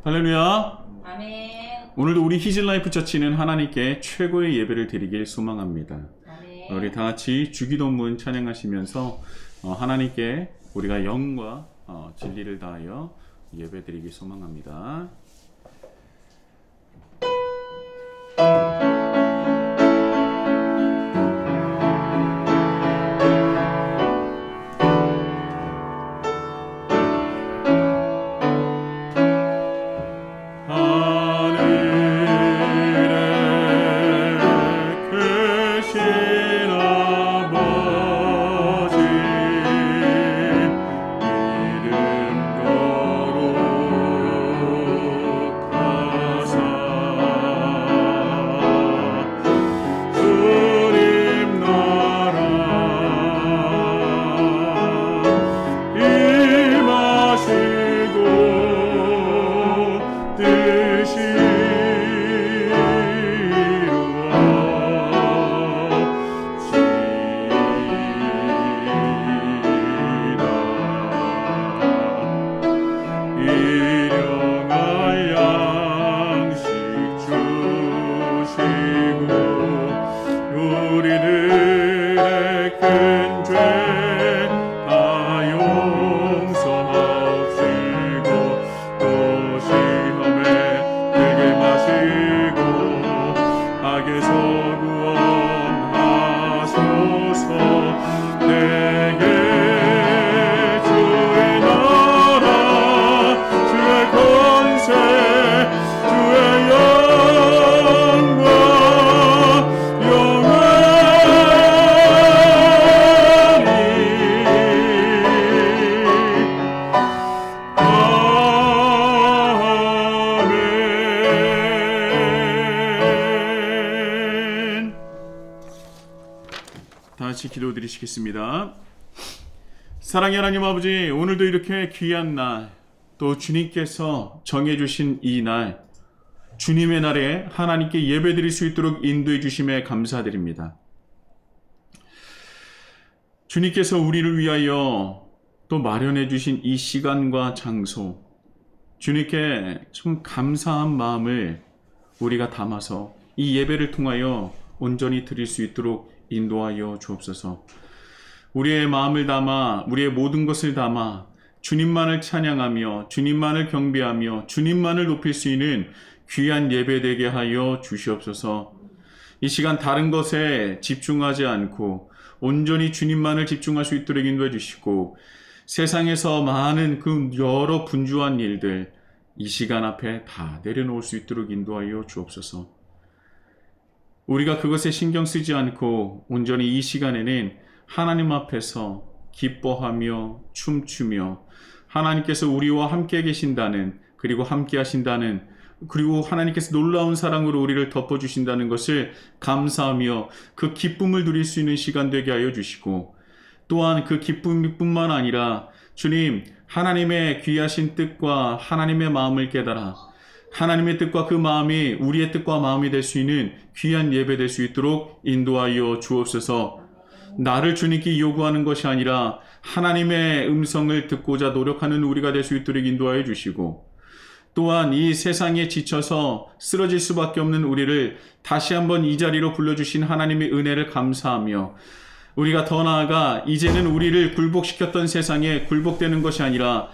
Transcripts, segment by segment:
할렐루야. 아멘. 오늘도 우리 히즐라이프 처치는 하나님께 최고의 예배를 드리길 소망합니다. 아멘. 우리 다 같이 주기도문 찬양하시면서 하나님께 우리가 영과 진리를 다하여 예배 드리길 소망합니다. 기도드리시겠습니다. 사랑의 하나님 아버지, 오늘도 이렇게 귀한 날, 또 주님께서 정해주신 이 날, 주님의 날에 하나님께 예배드릴 수 있도록 인도해 주심에 감사드립니다. 주님께서 우리를 위하여 또 마련해 주신 이 시간과 장소, 주님께 좀 감사한 마음을 우리가 담아서 이 예배를 통하여 온전히 드릴 수 있도록 인도하여 주옵소서. 우리의 마음을 담아, 우리의 모든 것을 담아 주님만을 찬양하며 주님만을 경배하며 주님만을 높일 수 있는 귀한 예배 되게 하여 주시옵소서. 이 시간 다른 것에 집중하지 않고 온전히 주님만을 집중할 수 있도록 인도해 주시고, 세상에서 많은 그 여러 분주한 일들 이 시간 앞에 다 내려놓을 수 있도록 인도하여 주옵소서. 우리가 그것에 신경 쓰지 않고 온전히 이 시간에는 하나님 앞에서 기뻐하며 춤추며 하나님께서 우리와 함께 계신다는, 그리고 함께 하신다는, 그리고 하나님께서 놀라운 사랑으로 우리를 덮어주신다는 것을 감사하며 그 기쁨을 누릴 수 있는 시간 되게 하여 주시고, 또한 그 기쁨뿐만 아니라 주님, 하나님의 귀하신 뜻과 하나님의 마음을 깨달아 하나님의 뜻과 그 마음이 우리의 뜻과 마음이 될 수 있는 귀한 예배 될 수 있도록 인도하여 주옵소서. 나를 주님께 요구하는 것이 아니라 하나님의 음성을 듣고자 노력하는 우리가 될 수 있도록 인도하여 주시고, 또한 이 세상에 지쳐서 쓰러질 수밖에 없는 우리를 다시 한번 이 자리로 불러주신 하나님의 은혜를 감사하며, 우리가 더 나아가 이제는 우리를 굴복시켰던 세상에 굴복되는 것이 아니라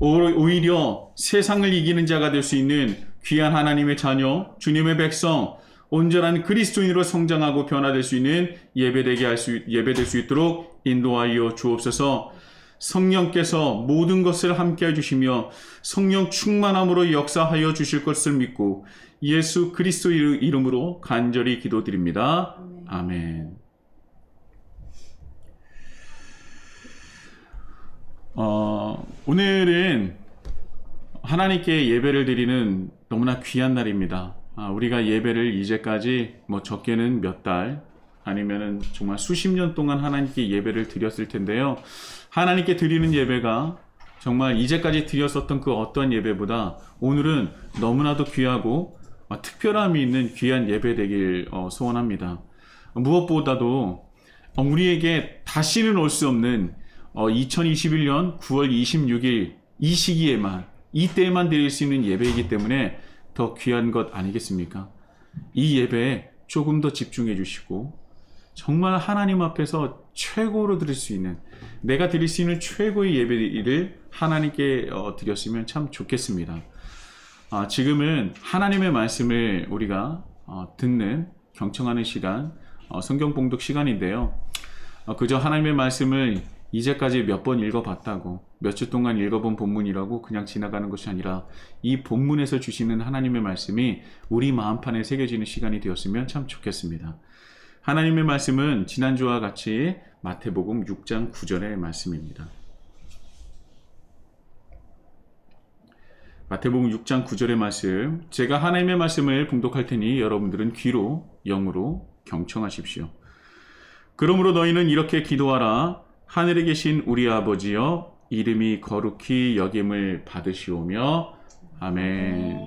오히려 세상을 이기는 자가 될 수 있는 귀한 하나님의 자녀, 주님의 백성, 온전한 그리스도인으로 성장하고 변화될 수 있는 예배될 수 있도록 인도하여 주옵소서. 성령께서 모든 것을 함께 해주시며 성령 충만함으로 역사하여 주실 것을 믿고 예수 그리스도 이름으로 간절히 기도드립니다. 아멘. 오늘은 하나님께 예배를 드리는 너무나 귀한 날입니다. 우리가 예배를 이제까지 적게는 몇 달, 아니면은 정말 수십 년 동안 하나님께 예배를 드렸을 텐데요. 하나님께 드리는 예배가 정말 이제까지 드렸었던 그 어떤 예배보다 오늘은 너무나도 귀하고 특별함이 있는 귀한 예배 되길 소원합니다. 무엇보다도 우리에게 다시는 올 수 없는 2021년 9월 26일 이 시기에만, 이때에만 드릴 수 있는 예배이기 때문에 더 귀한 것 아니겠습니까? 이 예배에 조금 더 집중해 주시고 정말 하나님 앞에서 최고로 드릴 수 있는, 내가 드릴 수 있는 최고의 예배를 하나님께 드렸으면 참 좋겠습니다. 지금은 하나님의 말씀을 우리가 듣는, 경청하는 시간, 성경 봉독 시간인데요. 그저 하나님의 말씀을 이제까지 몇 번 읽어봤다고, 몇 주 동안 읽어본 본문이라고 그냥 지나가는 것이 아니라 이 본문에서 주시는 하나님의 말씀이 우리 마음판에 새겨지는 시간이 되었으면 참 좋겠습니다. 하나님의 말씀은 지난주와 같이 마태복음 6장 9절의 말씀입니다. 마태복음 6장 9절의 말씀, 제가 하나님의 말씀을 봉독할 테니 여러분들은 귀로 영으로 경청하십시오. 그러므로 너희는 이렇게 기도하라. 하늘에 계신 우리 아버지여, 이름이 거룩히 여김을 받으시오며. 아멘.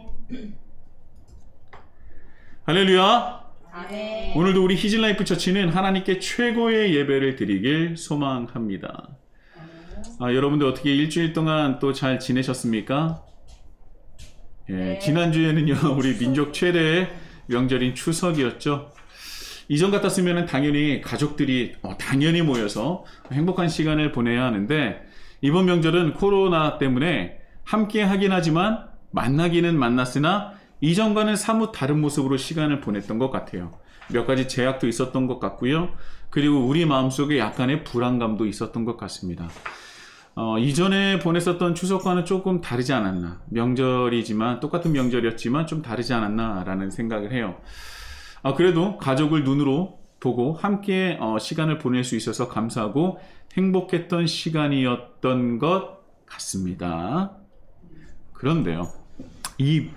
할렐루야. 아멘. 오늘도 우리 히즐라이프 처치는 하나님께 최고의 예배를 드리길 소망합니다. 여러분들 어떻게 일주일 동안 또 잘 지내셨습니까? 예, 지난주에는요 우리 민족 최대의 명절인 추석이었죠. 이전 같았으면 당연히 가족들이 당연히 모여서 행복한 시간을 보내야 하는데, 이번 명절은 코로나 때문에 함께 하긴 하지만 만나기는 만났으나 이전과는 사뭇 다른 모습으로 시간을 보냈던 것 같아요. 몇 가지 제약도 있었던 것 같고요. 그리고 우리 마음속에 약간의 불안감도 있었던 것 같습니다. 이전에 보냈었던 추석과는 조금 다르지 않았나, 명절이지만 똑같은 명절이었지만 좀 다르지 않았나 라는 생각을 해요. 그래도 가족을 눈으로 보고 함께 시간을 보낼 수 있어서 감사하고 행복했던 시간이었던 것 같습니다. 그런데요, 이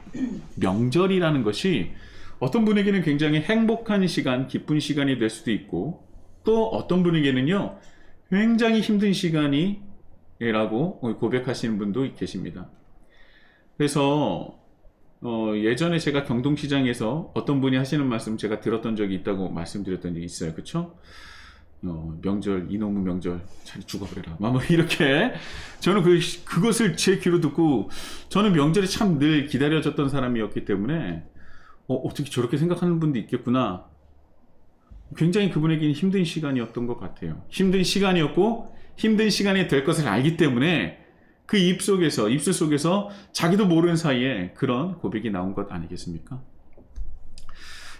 명절이라는 것이 어떤 분에게는 굉장히 행복한 시간, 기쁜 시간이 될 수도 있고, 또 어떤 분에게는요 굉장히 힘든 시간이라고 고백하시는 분도 계십니다. 그래서 예전에 제가 경동시장에서 어떤 분이 하시는 말씀 제가 들었던 적이 있다고 말씀드렸던 적이 있어요. 그쵸? 명절, 이놈의 명절 잘 죽어버려라 뭐 이렇게, 저는 그것을 제 귀로 듣고 저는 명절이 참 늘 기다려졌던 사람이었기 때문에 어떻게 저렇게 생각하는 분도 있겠구나. 굉장히 그분에게는 힘든 시간이었던 것 같아요. 힘든 시간이었고 힘든 시간이 될 것을 알기 때문에 그 입술 속에서 자기도 모르는 사이에 그런 고백이 나온 것 아니겠습니까?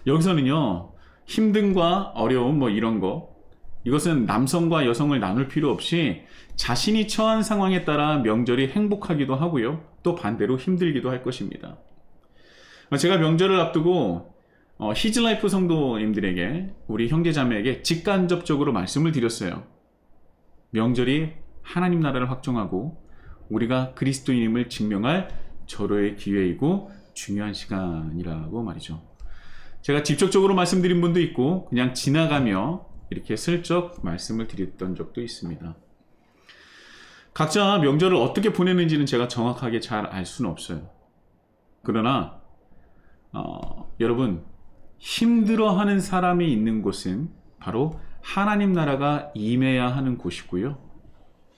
여기서는요, 힘듦과 어려움 이런 거, 이것은 남성과 여성을 나눌 필요 없이 자신이 처한 상황에 따라 명절이 행복하기도 하고요, 또 반대로 힘들기도 할 것입니다. 제가 명절을 앞두고 히즐라이프 성도님들에게, 우리 형제자매에게 직간접적으로 말씀을 드렸어요. 명절이 하나님 나라를 확정하고 우리가 그리스도인임을 증명할 절호의 기회이고 중요한 시간이라고 말이죠. 제가 직접적으로 말씀드린 분도 있고 그냥 지나가며 이렇게 슬쩍 말씀을 드렸던 적도 있습니다. 각자 명절을 어떻게 보내는지는 제가 정확하게 잘 알 수는 없어요. 그러나 여러분, 힘들어하는 사람이 있는 곳은 바로 하나님 나라가 임해야 하는 곳이고요.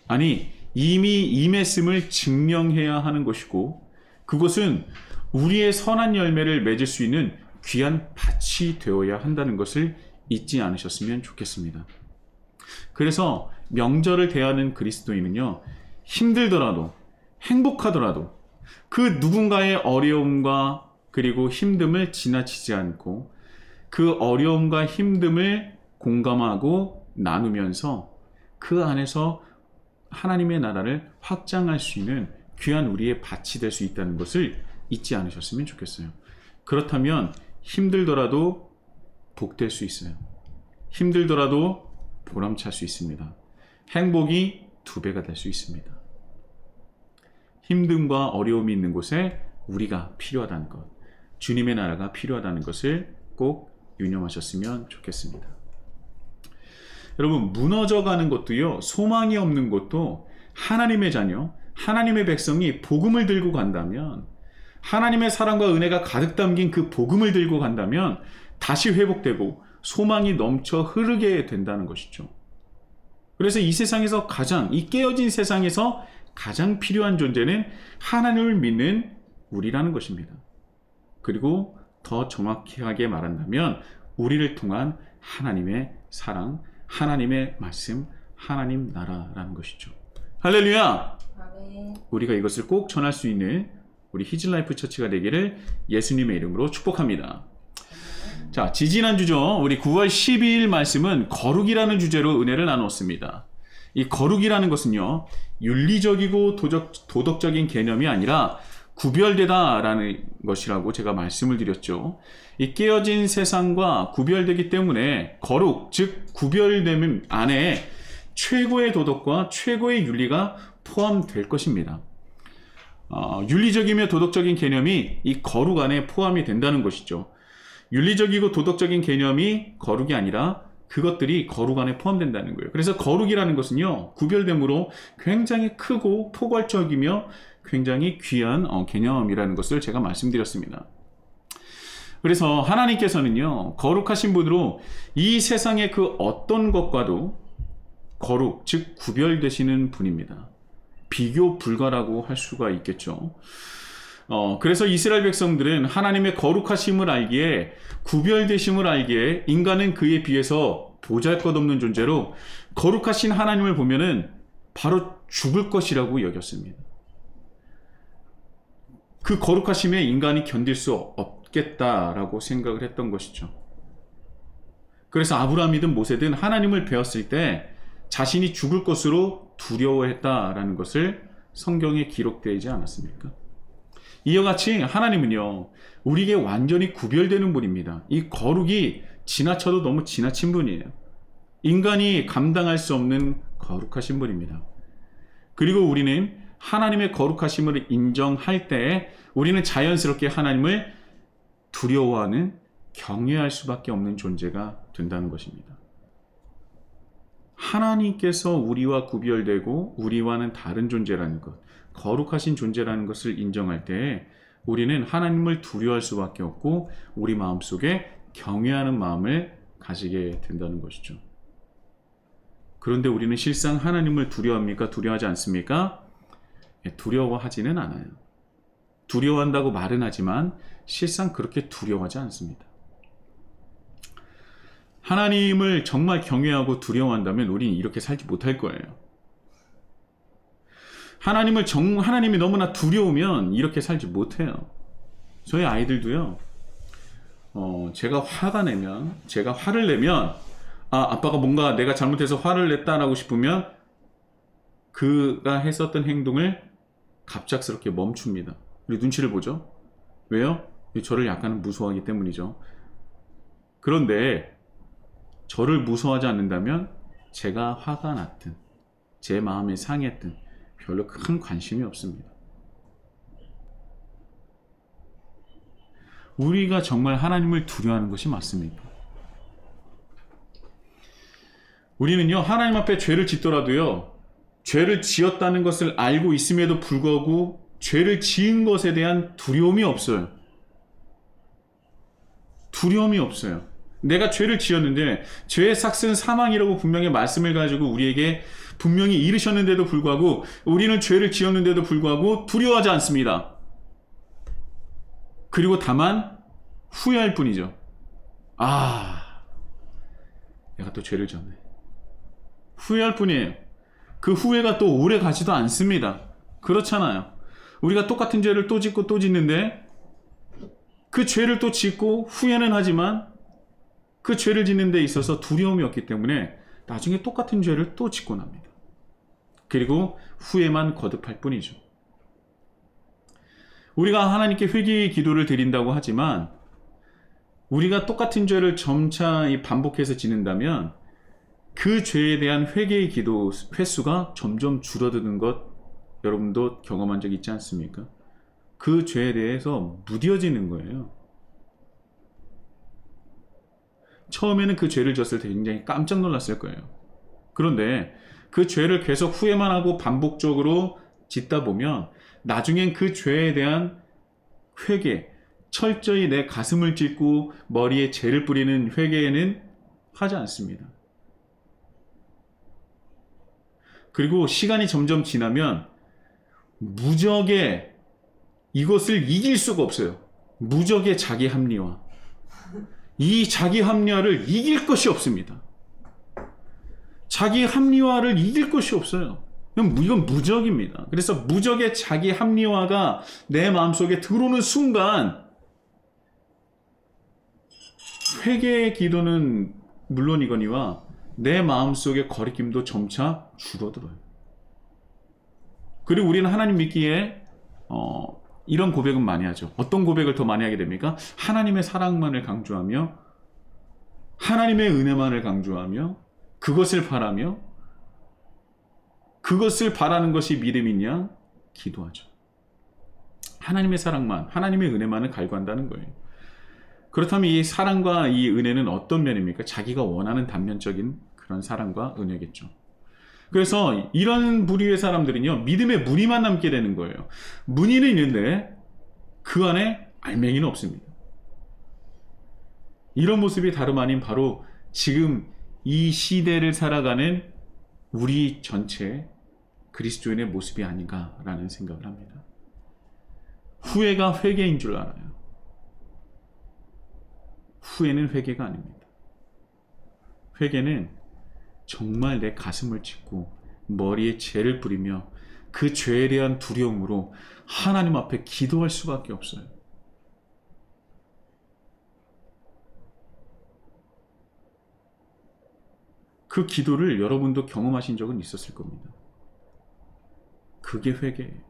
아니, 이미 임했음을 증명해야 하는 것이고, 그것은 우리의 선한 열매를 맺을 수 있는 귀한 밭이 되어야 한다는 것을 잊지 않으셨으면 좋겠습니다. 그래서 명절을 대하는 그리스도인은요, 힘들더라도 행복하더라도 그 누군가의 어려움과 그리고 힘듦을 지나치지 않고 그 어려움과 힘듦을 공감하고 나누면서 그 안에서 하나님의 나라를 확장할 수 있는 귀한 우리의 밭이 될 수 있다는 것을 잊지 않으셨으면 좋겠어요. 그렇다면 힘들더라도 복될 수 있어요. 힘들더라도 보람찰 수 있습니다. 행복이 2배가 될 수 있습니다. 힘듦과 어려움이 있는 곳에 우리가 필요하다는 것, 주님의 나라가 필요하다는 것을 꼭 유념하셨으면 좋겠습니다. 여러분, 무너져가는 것도요, 소망이 없는 것도 하나님의 자녀, 하나님의 백성이 복음을 들고 간다면, 하나님의 사랑과 은혜가 가득 담긴 그 복음을 들고 간다면 다시 회복되고 소망이 넘쳐 흐르게 된다는 것이죠. 그래서 이 세상에서 이 깨어진 세상에서 가장 필요한 존재는 하나님을 믿는 우리라는 것입니다. 그리고 더 정확하게 말한다면 우리를 통한 하나님의 사랑, 하나님의 말씀, 하나님 나라라는 것이죠. 할렐루야! 아멘. 우리가 이것을 꼭 전할 수 있는 우리 히즐라이프 처치가 되기를 예수님의 이름으로 축복합니다. 자, 지지난주죠. 우리 9월 12일 말씀은 거룩이라는 주제로 은혜를 나눴습니다. 이 거룩이라는 것은요, 윤리적이고 도덕적인 개념이 아니라 구별되다라는 것이라고 제가 말씀을 드렸죠. 이 깨어진 세상과 구별되기 때문에 거룩, 즉 구별됨 안에 최고의 도덕과 최고의 윤리가 포함될 것입니다. 윤리적이며 도덕적인 개념이 이 거룩 안에 포함이 된다는 것이죠. 윤리적이고 도덕적인 개념이 거룩이 아니라 그것들이 거룩 안에 포함된다는 거예요. 그래서 거룩이라는 것은요, 구별됨으로 굉장히 크고 포괄적이며 굉장히 귀한 개념이라는 것을 제가 말씀드렸습니다. 그래서 하나님께서는요, 거룩하신 분으로 이 세상의 그 어떤 것과도 거룩, 즉 구별되시는 분입니다. 비교 불가라고 할 수가 있겠죠. 그래서 이스라엘 백성들은 하나님의 거룩하심을 알기에, 구별되심을 알기에 인간은 그에 비해서 보잘것없는 존재로 거룩하신 하나님을 보면은 바로 죽을 것이라고 여겼습니다. 그 거룩하심에 인간이 견딜 수 없겠다라고 생각을 했던 것이죠. 그래서 아브라함이든 모세든 하나님을 배웠을 때 자신이 죽을 것으로 두려워했다라는 것을 성경에 기록되지 않았습니까? 이와 같이 하나님은요, 우리에게 완전히 구별되는 분입니다. 이 거룩이 지나쳐도 너무 지나친 분이에요. 인간이 감당할 수 없는 거룩하신 분입니다. 그리고 우리는 하나님의 거룩하심을 인정할 때 우리는 자연스럽게 하나님을 두려워하는, 경외할 수밖에 없는 존재가 된다는 것입니다. 하나님께서 우리와 구별되고 우리와는 다른 존재라는 것, 거룩하신 존재라는 것을 인정할 때 우리는 하나님을 두려워할 수밖에 없고 우리 마음속에 경외하는 마음을 가지게 된다는 것이죠. 그런데 우리는 실상 하나님을 두려워합니까? 두려워하지 않습니까? 두려워하지는 않아요. 두려워한다고 말은 하지만 실상 그렇게 두려워하지 않습니다. 하나님을 정말 경외하고 두려워한다면 우리는 이렇게 살지 못할 거예요. 하나님이 너무나 두려우면 이렇게 살지 못해요. 저희 아이들도요, 제가 화를 내면, 아빠가 뭔가 내가 잘못해서 화를 냈다라고 싶으면 그가 했었던 행동을 갑작스럽게 멈춥니다. 우리 눈치를 보죠. 왜요? 저를 약간은 무서워하기 때문이죠. 그런데 저를 무서워하지 않는다면 제가 화가 났든 제 마음이 상했든 별로 큰 관심이 없습니다. 우리가 정말 하나님을 두려워하는 것이 맞습니까? 우리는요, 하나님 앞에 죄를 짓더라도요, 죄를 지었다는 것을 알고 있음에도 불구하고 죄를 지은 것에 대한 두려움이 없어요. 두려움이 없어요. 내가 죄를 지었는데 죄의 삭은 사망이라고 분명히 말씀을 가지고 우리에게 분명히 이르셨는데도 불구하고 우리는 죄를 지었는데도 불구하고 두려워하지 않습니다. 그리고 다만 후회할 뿐이죠. 내가 또 죄를 지었네. 후회할 뿐이에요. 그 후회가 또 오래 가지도 않습니다. 그렇잖아요. 우리가 똑같은 죄를 또 짓고 또 짓는데 그 죄를 또 짓고 후회는 하지만 그 죄를 짓는 데 있어서 두려움이 없기 때문에 나중에 똑같은 죄를 또 짓고 납니다. 그리고 후회만 거듭할 뿐이죠. 우리가 하나님께 회개의 기도를 드린다고 하지만 우리가 똑같은 죄를 점차 반복해서 짓는다면 그 죄에 대한 회개의 기도 횟수가 점점 줄어드는 것 여러분도 경험한 적 있지 않습니까? 그 죄에 대해서 무뎌지는 거예요. 처음에는 그 죄를 졌을 때 굉장히 깜짝 놀랐을 거예요. 그런데 그 죄를 계속 후회만 하고 반복적으로 짓다 보면 나중엔 그 죄에 대한 회개, 철저히 내 가슴을 찢고 머리에 재를 뿌리는 회개는 하지 않습니다. 그리고 시간이 점점 지나면 무적의 이것을 이길 수가 없어요. 무적의 자기 합리화. 이 자기 합리화를 이길 것이 없습니다. 자기 합리화를 이길 것이 없어요. 이건 무적입니다. 그래서 무적의 자기 합리화가 내 마음속에 들어오는 순간 회개의 기도는 물론이거니와 내 마음속의 거리낌도 점차 줄어들어요. 그리고 우리는 하나님 믿기에 이런 고백은 많이 하죠. 어떤 고백을 더 많이 하게 됩니까? 하나님의 사랑만을 강조하며 하나님의 은혜만을 강조하며 그것을 바라며 그것을 바라는 것이 믿음이냐? 기도하죠. 하나님의 사랑만, 하나님의 은혜만을 갈구한다는 거예요. 그렇다면 이 사랑과 이 은혜는 어떤 면입니까? 자기가 원하는 단면적인 그런 사랑과 은혜겠죠. 그래서 이런 부류의 사람들은요, 믿음의 무늬만 남게 되는 거예요. 무늬는 있는데 그 안에 알맹이는 없습니다. 이런 모습이 다름 아닌 바로 지금 이 시대를 살아가는 우리 전체 그리스도인의 모습이 아닌가라는 생각을 합니다. 후회가 회개인 줄 알아요. 후회는 회개가 아닙니다. 회개는 정말 내 가슴을 찢고 머리에 재를 뿌리며 그 죄에 대한 두려움으로 하나님 앞에 기도할 수밖에 없어요. 그 기도를 여러분도 경험하신 적은 있었을 겁니다. 그게 회개예요.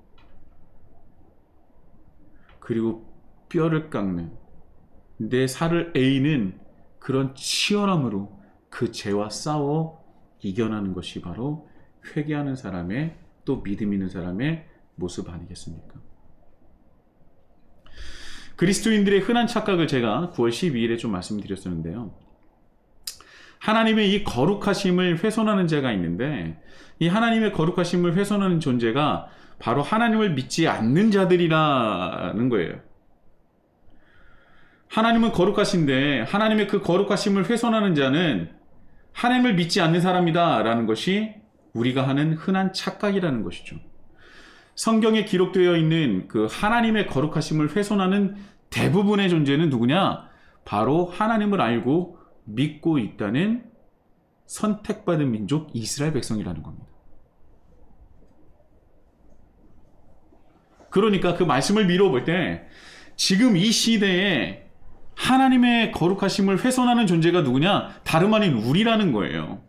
그리고 뼈를 깎는 내 살을 에이는 그런 치열함으로 그 죄와 싸워 이겨나는 것이 바로 회개하는 사람의 또 믿음 있는 사람의 모습 아니겠습니까? 그리스도인들의 흔한 착각을 제가 9월 12일에 좀 말씀드렸었는데요. 하나님의 이 거룩하심을 훼손하는 자가 있는데 이 하나님의 거룩하심을 훼손하는 존재가 바로 하나님을 믿지 않는 자들이라는 거예요. 하나님은 거룩하신데 하나님의 그 거룩하심을 훼손하는 자는 하나님을 믿지 않는 사람이다 라는 것이 우리가 하는 흔한 착각이라는 것이죠. 성경에 기록되어 있는 그 하나님의 거룩하심을 훼손하는 대부분의 존재는 누구냐? 바로 하나님을 알고 믿고 있다는 선택받은 민족 이스라엘 백성이라는 겁니다. 그러니까 그 말씀을 미루어 볼 때 지금 이 시대에 하나님의 거룩하심을 훼손하는 존재가 누구냐? 다름 아닌 우리라는 거예요.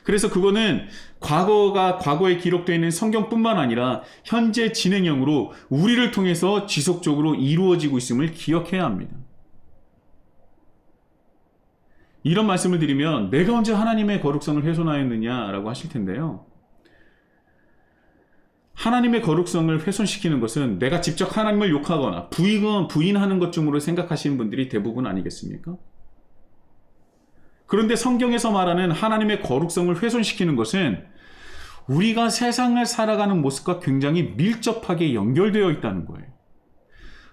그래서 그거는 과거에 기록되어 있는 성경뿐만 아니라 현재 진행형으로 우리를 통해서 지속적으로 이루어지고 있음을 기억해야 합니다. 이런 말씀을 드리면 내가 언제 하나님의 거룩성을 훼손하였느냐라고 하실 텐데요. 하나님의 거룩성을 훼손시키는 것은 내가 직접 하나님을 욕하거나 부인하는 것 중으로 생각하시는 분들이 대부분 아니겠습니까? 그런데 성경에서 말하는 하나님의 거룩성을 훼손시키는 것은 우리가 세상을 살아가는 모습과 굉장히 밀접하게 연결되어 있다는 거예요.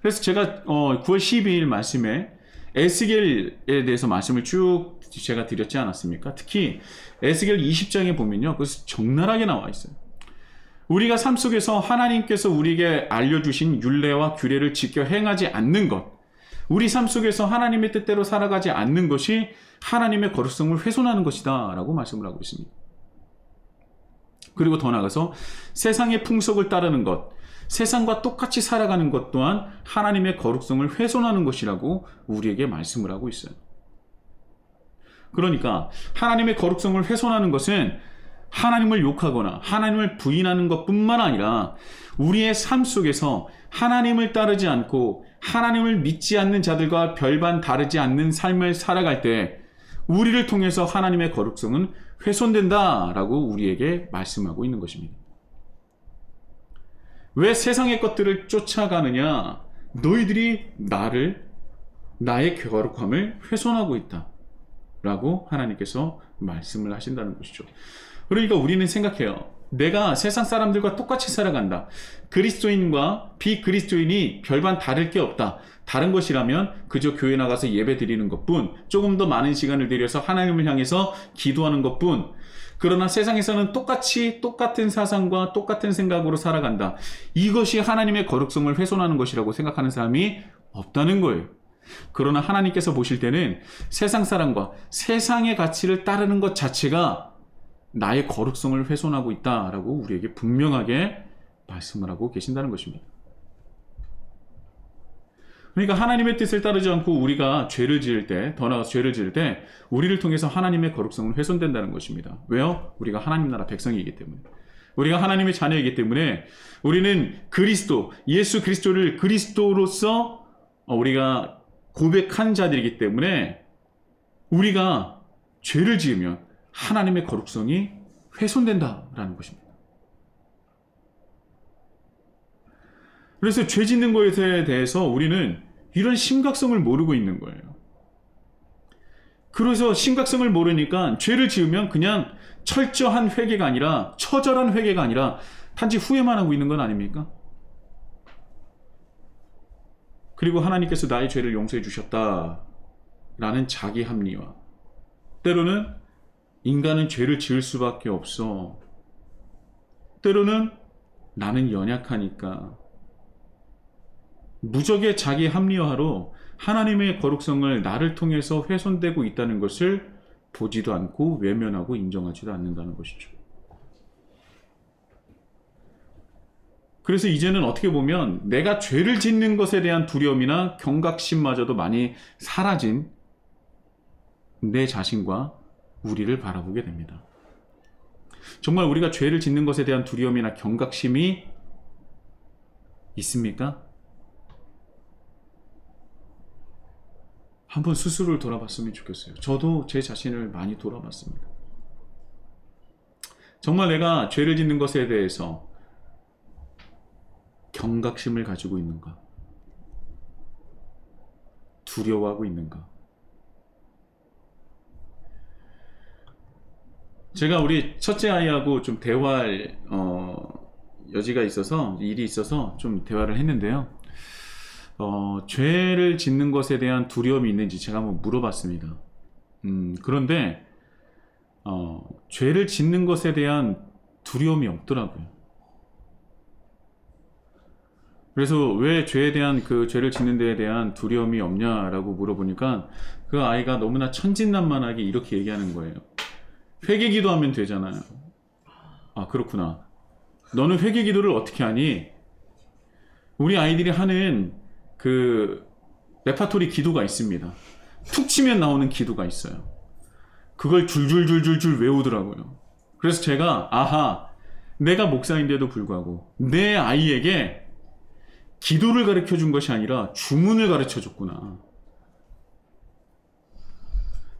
그래서 제가 9월 12일 말씀에 에스겔에 대해서 말씀을 쭉 제가 드렸지 않았습니까? 특히 에스겔 20장에 보면요, 그것이 적나라하게 나와 있어요. 우리가 삶 속에서 하나님께서 우리에게 알려주신 율례와 규례를 지켜 행하지 않는 것, 우리 삶 속에서 하나님의 뜻대로 살아가지 않는 것이 하나님의 거룩성을 훼손하는 것이다 라고 말씀을 하고 있습니다. 그리고 더 나아가서 세상의 풍속을 따르는 것, 세상과 똑같이 살아가는 것 또한 하나님의 거룩성을 훼손하는 것이라고 우리에게 말씀을 하고 있어요. 그러니까 하나님의 거룩성을 훼손하는 것은 하나님을 욕하거나 하나님을 부인하는 것뿐만 아니라 우리의 삶 속에서 하나님을 따르지 않고 하나님을 믿지 않는 자들과 별반 다르지 않는 삶을 살아갈 때 우리를 통해서 하나님의 거룩성은 훼손된다라고 우리에게 말씀하고 있는 것입니다. 왜 세상의 것들을 쫓아가느냐? 너희들이 나의 거룩함을 훼손하고 있다. 라고 하나님께서 말씀을 하신다는 것이죠. 그러니까 우리는 생각해요. 내가 세상 사람들과 똑같이 살아간다. 그리스도인과 비그리스도인이 별반 다를 게 없다. 다른 것이라면 그저 교회 나가서 예배 드리는 것뿐, 조금 더 많은 시간을 들여서 하나님을 향해서 기도하는 것뿐. 그러나 세상에서는 똑같은 사상과 똑같은 생각으로 살아간다. 이것이 하나님의 거룩성을 훼손하는 것이라고 생각하는 사람이 없다는 거예요. 그러나 하나님께서 보실 때는 세상 사람과 세상의 가치를 따르는 것 자체가 나의 거룩성을 훼손하고 있다라고 우리에게 분명하게 말씀을 하고 계신다는 것입니다. 그러니까 하나님의 뜻을 따르지 않고 우리가 죄를 지을 때, 더 나아가서 죄를 지을 때 우리를 통해서 하나님의 거룩성을 훼손된다는 것입니다. 왜요? 우리가 하나님 나라 백성이기 때문에. 우리가 하나님의 자녀이기 때문에 우리는 예수 그리스도를 그리스도로서 우리가 고백한 자들이기 때문에 우리가 죄를 지으면 하나님의 거룩성이 훼손된다라는 것입니다. 그래서 죄 짓는 것에 대해서 우리는 이런 심각성을 모르고 있는 거예요. 그래서 심각성을 모르니까 죄를 지으면 그냥 철저한 회개가 아니라, 처절한 회개가 아니라 단지 후회만 하고 있는 건 아닙니까? 그리고 하나님께서 나의 죄를 용서해 주셨다라는 자기 합리화. 때로는 인간은 죄를 지을 수밖에 없어. 때로는 나는 연약하니까. 무적의 자기 합리화로 하나님의 거룩성을 나를 통해서 훼손되고 있다는 것을 보지도 않고 외면하고 인정하지도 않는다는 것이죠. 그래서 이제는 어떻게 보면 내가 죄를 짓는 것에 대한 두려움이나 경각심마저도 많이 사라진 내 자신과 우리를 바라보게 됩니다. 정말 우리가 죄를 짓는 것에 대한 두려움이나 경각심이 있습니까? 한번 스스로를 돌아봤으면 좋겠어요. 저도 제 자신을 많이 돌아봤습니다. 정말 내가 죄를 짓는 것에 대해서 경각심을 가지고 있는가? 두려워하고 있는가? 제가 우리 첫째 아이하고 좀 대화할 여지가 있어서, 일이 있어서 좀 대화를 했는데요. 죄를 짓는 것에 대한 두려움이 있는지 제가 한번 물어봤습니다. 그런데 죄를 짓는 것에 대한 두려움이 없더라고요. 그래서 왜 죄에 대한 죄를 짓는 데에 대한 두려움이 없냐라고 물어보니까 그 아이가 너무나 천진난만하게 이렇게 얘기하는 거예요. 회개 기도하면 되잖아요. 아, 그렇구나. 너는 회개 기도를 어떻게 하니? 우리 아이들이 하는 레파토리 기도가 있습니다. 툭 치면 나오는 기도가 있어요. 그걸 줄줄줄줄줄 외우더라고요. 그래서 제가 아하, 내가 목사인데도 불구하고 내 아이에게 기도를 가르쳐 준 것이 아니라 주문을 가르쳐 줬구나.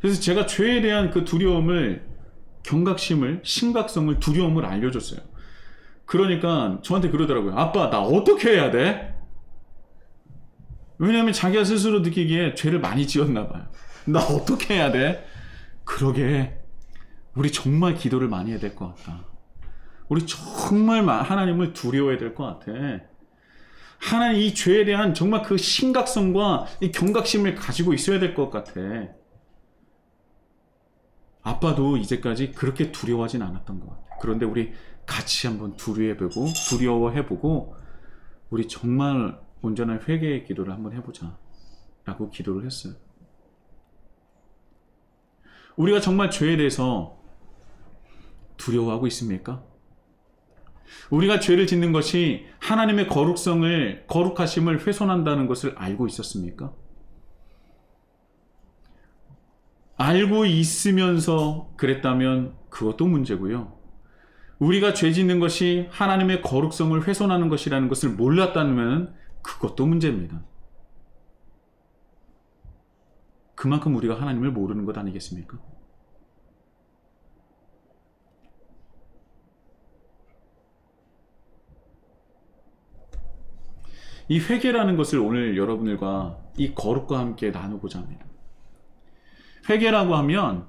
그래서 제가 죄에 대한 그 두려움을, 경각심을, 심각성을, 두려움을 알려줬어요. 그러니까 저한테 그러더라고요. 아빠, 나 어떻게 해야 돼? 왜냐하면 자기가 스스로 느끼기에 죄를 많이 지었나 봐요. 나 어떻게 해야 돼? 그러게, 우리 정말 기도를 많이 해야 될 것 같다. 우리 정말 하나님을 두려워해야 될 것 같아. 하나님, 이 죄에 대한 정말 그 심각성과 이 경각심을 가지고 있어야 될 것 같아. 아빠도 이제까지 그렇게 두려워하진 않았던 것 같아. 그런데 우리 같이 한번 두려워해보고 우리 정말 온전한 회개의 기도를 한번 해보자 라고 기도를 했어요. 우리가 정말 죄에 대해서 두려워하고 있습니까? 우리가 죄를 짓는 것이 하나님의 거룩하심을 훼손한다는 것을 알고 있었습니까? 알고 있으면서 그랬다면 그것도 문제고요. 우리가 죄 짓는 것이 하나님의 거룩성을 훼손하는 것이라는 것을 몰랐다면 그것도 문제입니다. 그만큼 우리가 하나님을 모르는 것 아니겠습니까? 이 회개라는 것을 오늘 여러분들과 이 거룩과 함께 나누고자 합니다. 회개라고 하면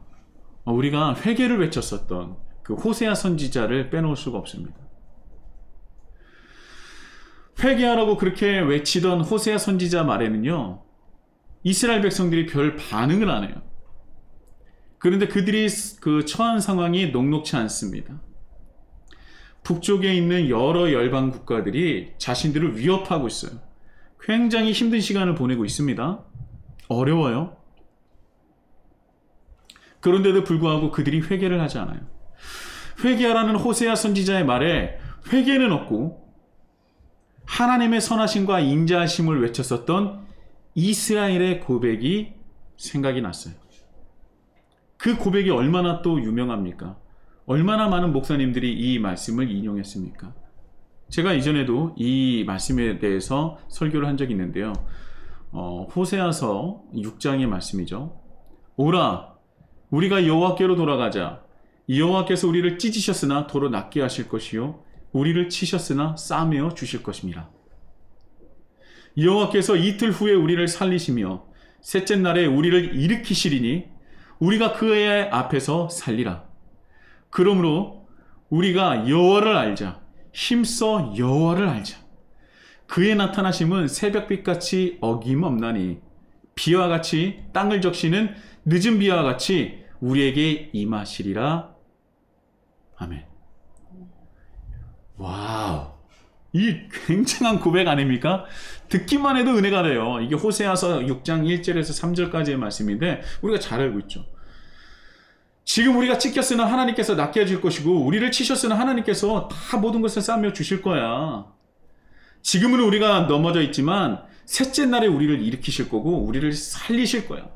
우리가 회개를 외쳤었던 그 호세아 선지자를 빼놓을 수가 없습니다. 회개하라고 그렇게 외치던 호세아 선지자 말에는요, 이스라엘 백성들이 별 반응을 안 해요. 그런데 그들이 그 처한 상황이 녹록치 않습니다. 북쪽에 있는 여러 열방 국가들이 자신들을 위협하고 있어요. 굉장히 힘든 시간을 보내고 있습니다. 어려워요. 그런데도 불구하고 그들이 회개를 하지 않아요. 회개하라는 호세아 선지자의 말에 회개는 없고 하나님의 선하심과 인자하심을 외쳤었던 이스라엘의 고백이 생각이 났어요. 그 고백이 얼마나 또 유명합니까? 얼마나 많은 목사님들이 이 말씀을 인용했습니까? 제가 이전에도 이 말씀에 대해서 설교를 한 적이 있는데요. 호세아서 6장의 말씀이죠. 오라, 우리가 여호와께로 돌아가자. 여호와께서 우리를 찢으셨으나 도로 낫게 하실 것이요 우리를 치셨으나 싸매어 주실 것입니다. 여호와께서 이틀 후에 우리를 살리시며 셋째 날에 우리를 일으키시리니 우리가 그의 앞에서 살리라. 그러므로 우리가 여호와를 알자. 힘써 여호와를 알자. 그의 나타나심은 새벽빛같이 어김없나니 비와 같이 땅을 적시는 늦은 비와 같이 우리에게 임하시리라. 아멘. 와우, 이 굉장한 고백 아닙니까? 듣기만 해도 은혜가 돼요. 이게 호세아서 6장 1절에서 3절까지의 말씀인데 우리가 잘 알고 있죠. 지금 우리가 찢겼으나 하나님께서 낫게 해줄 것이고 우리를 치셨으나 하나님께서 다 모든 것을 싸매어 주실 거야. 지금은 우리가 넘어져 있지만 셋째 날에 우리를 일으키실 거고 우리를 살리실 거야.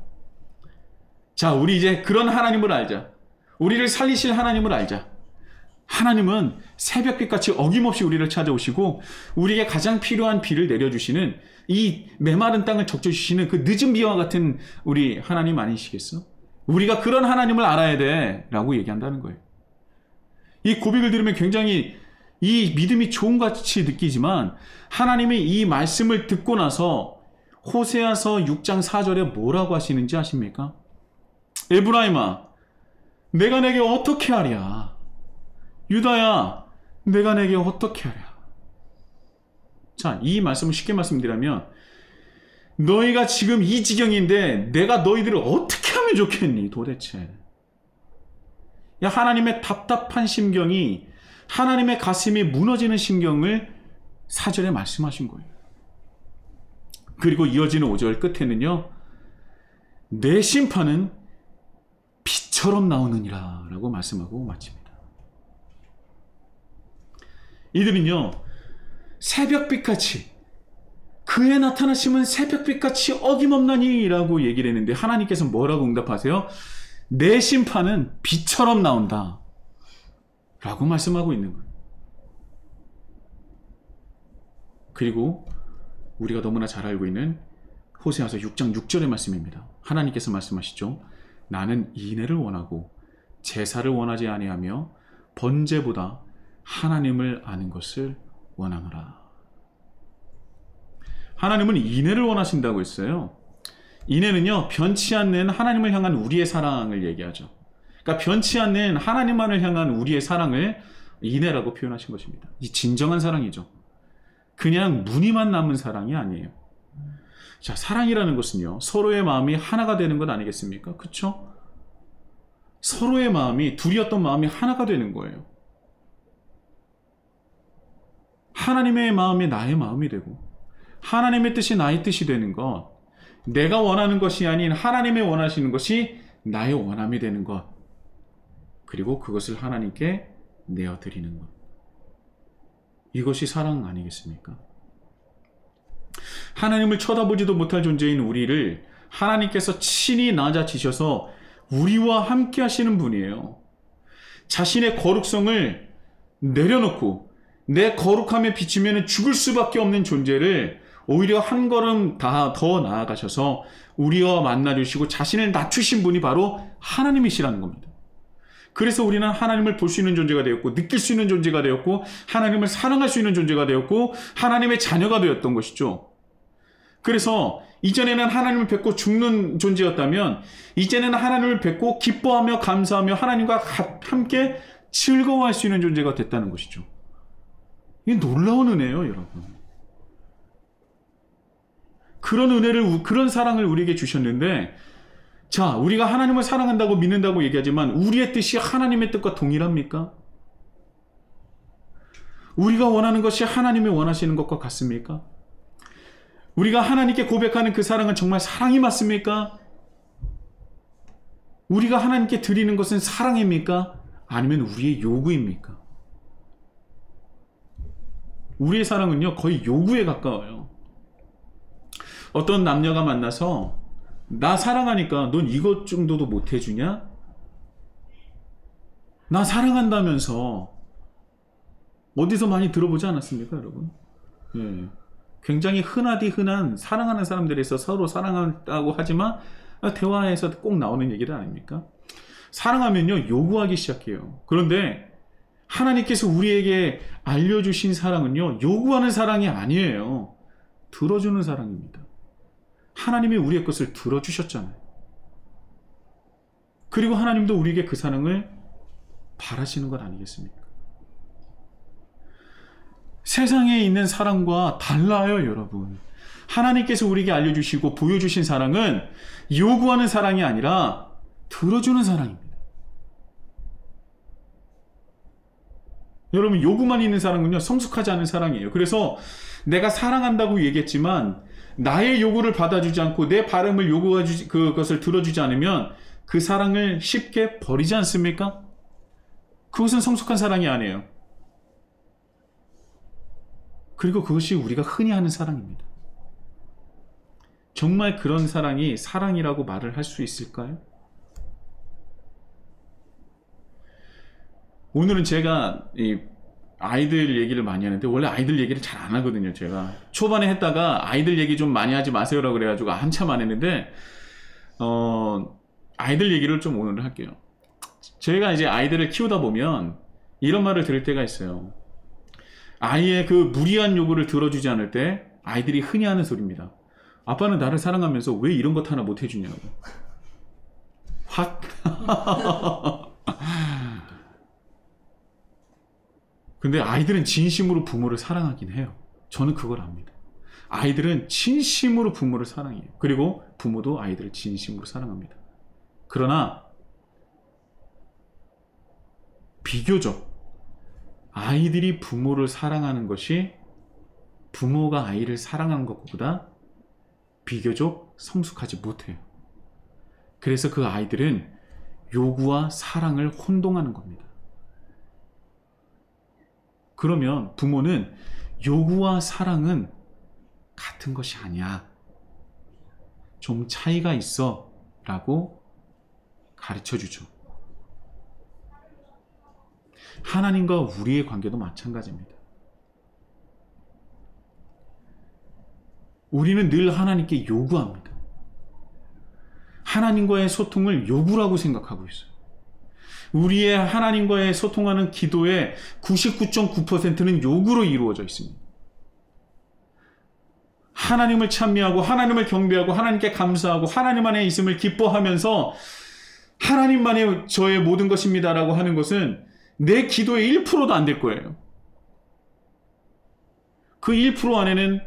자, 우리 이제 그런 하나님을 알자. 우리를 살리실 하나님을 알자. 하나님은 새벽빛같이 어김없이 우리를 찾아오시고 우리에게 가장 필요한 비를 내려주시는, 이 메마른 땅을 적셔주시는 그 늦은 비와 같은 우리 하나님 아니시겠어? 우리가 그런 하나님을 알아야 돼 라고 얘기한다는 거예요. 이 고백을 들으면 굉장히 이 믿음이 좋은같이 느끼지만 하나님이 이 말씀을 듣고 나서 호세아서 6장 4절에 뭐라고 하시는지 아십니까? 에브라임아, 내가 내게 어떻게 하랴? 유다야, 내가 내게 어떻게 하랴? 자, 이 말씀을 쉽게 말씀드리면 너희가 지금 이 지경인데 내가 너희들을 어떻게 하면 좋겠니 도대체? 야, 하나님의 답답한 심경이, 하나님의 가슴이 무너지는 심경을 4절에 말씀하신 거예요. 그리고 이어지는 5절 끝에는요, 내 심판은 비처럼 나오느니라 라고 말씀하고 마칩니다. 이들은요, 새벽빛같이, 그의 나타나심은 새벽빛같이 어김없나니 라고 얘기를 했는데 하나님께서 뭐라고 응답하세요? 내 심판은 비처럼 나온다 라고 말씀하고 있는 거예요. 그리고 우리가 너무나 잘 알고 있는 호세아서 6장 6절의 말씀입니다. 하나님께서 말씀하시죠. 나는 인애를 원하고 제사를 원하지 아니하며 번제보다 하나님을 아는 것을 원하노라. 하나님은 인애를 원하신다고 했어요. 인애는요, 변치 않는 하나님을 향한 우리의 사랑을 얘기하죠. 그러니까 변치 않는 하나님만을 향한 우리의 사랑을 인애라고 표현하신 것입니다. 이 진정한 사랑이죠. 그냥 무늬만 남은 사랑이 아니에요. 자, 사랑이라는 것은요, 서로의 마음이 하나가 되는 것 아니겠습니까? 그렇죠? 서로의 마음이, 둘이었던 마음이 하나가 되는 거예요. 하나님의 마음이 나의 마음이 되고 하나님의 뜻이 나의 뜻이 되는 것, 내가 원하는 것이 아닌 하나님의 원하시는 것이 나의 원함이 되는 것, 그리고 그것을 하나님께 내어드리는 것, 이것이 사랑 아니겠습니까? 하나님을 쳐다보지도 못할 존재인 우리를 하나님께서 친히 낮아지셔서 우리와 함께 하시는 분이에요. 자신의 거룩성을 내려놓고 내 거룩함에 비추면 죽을 수밖에 없는 존재를 오히려 한 걸음 더 나아가셔서 우리와 만나주시고 자신을 낮추신 분이 바로 하나님이시라는 겁니다. 그래서 우리는 하나님을 볼 수 있는 존재가 되었고, 느낄 수 있는 존재가 되었고, 하나님을 사랑할 수 있는 존재가 되었고, 하나님의 자녀가 되었던 것이죠. 그래서 이전에는 하나님을 뵙고 죽는 존재였다면 이제는 하나님을 뵙고 기뻐하며 감사하며 하나님과 함께 즐거워할 수 있는 존재가 됐다는 것이죠. 이게 놀라운 은혜예요, 여러분. 그런 은혜를, 그런 사랑을 우리에게 주셨는데, 자, 우리가 하나님을 사랑한다고 믿는다고 얘기하지만 우리의 뜻이 하나님의 뜻과 동일합니까? 우리가 원하는 것이 하나님이 원하시는 것과 같습니까? 우리가 하나님께 고백하는 그 사랑은 정말 사랑이 맞습니까? 우리가 하나님께 드리는 것은 사랑입니까? 아니면 우리의 요구입니까? 우리의 사랑은요, 거의 요구에 가까워요. 어떤 남녀가 만나서 나 사랑하니까 넌 이것 정도도 못 해주냐? 나 사랑한다면서. 어디서 많이 들어보지 않았습니까, 여러분? 예. 굉장히 흔하디 흔한 사랑하는 사람들에서 서로 사랑한다고 하지만 대화에서 꼭 나오는 얘기를 아닙니까? 사랑하면요, 요구하기 시작해요. 그런데 하나님께서 우리에게 알려주신 사랑은요, 요구하는 사랑이 아니에요. 들어주는 사랑입니다. 하나님이 우리의 것을 들어주셨잖아요. 그리고 하나님도 우리에게 그 사랑을 바라시는 것 아니겠습니까? 세상에 있는 사랑과 달라요, 여러분. 하나님께서 우리에게 알려주시고 보여주신 사랑은 요구하는 사랑이 아니라 들어주는 사랑입니다. 여러분, 요구만 있는 사랑은요, 성숙하지 않은 사랑이에요. 그래서 내가 사랑한다고 얘기했지만 나의 요구를 받아주지 않고 내 바람을 그것을 들어주지 않으면 그 사랑을 쉽게 버리지 않습니까? 그것은 성숙한 사랑이 아니에요. 그리고 그것이 우리가 흔히 하는 사랑입니다. 정말 그런 사랑이 사랑이라고 말을 할 수 있을까요? 오늘은 제가 이 아이들 얘기를 많이 하는데 원래 아이들 얘기를 잘 안 하거든요. 제가 초반에 했다가 아이들 얘기 좀 많이 하지 마세요라고 그래가지고 한참 안 했는데 아이들 얘기를 좀 오늘 할게요. 저희가 이제 아이들을 키우다 보면 이런 말을 들을 때가 있어요. 아이의 그 무리한 요구를 들어주지 않을 때 아이들이 흔히 하는 소리입니다. 아빠는 나를 사랑하면서 왜 이런 것 하나 못 해주냐고. 확. 근데 아이들은 진심으로 부모를 사랑하긴 해요. 저는 그걸 압니다. 아이들은 진심으로 부모를 사랑해요. 그리고 부모도 아이들을 진심으로 사랑합니다. 그러나 비교적 아이들이 부모를 사랑하는 것이 부모가 아이를 사랑하는 것보다 비교적 성숙하지 못해요. 그래서 그 아이들은 요구와 사랑을 혼동하는 겁니다. 그러면 부모는 요구와 사랑은 같은 것이 아니야. 좀 차이가 있어. 라고 가르쳐 주죠. 하나님과 우리의 관계도 마찬가지입니다. 우리는 늘 하나님께 요구합니다. 하나님과의 소통을 요구라고 생각하고 있어요. 우리의 하나님과의 소통하는 기도의 99.9%는 요구로 이루어져 있습니다. 하나님을 찬미하고 하나님을 경배하고 하나님께 감사하고 하나님 안에 있음을 기뻐하면서 하나님만이 저의 모든 것입니다라고 하는 것은 내 기도의 1%도 안 될 거예요. 그 1% 안에는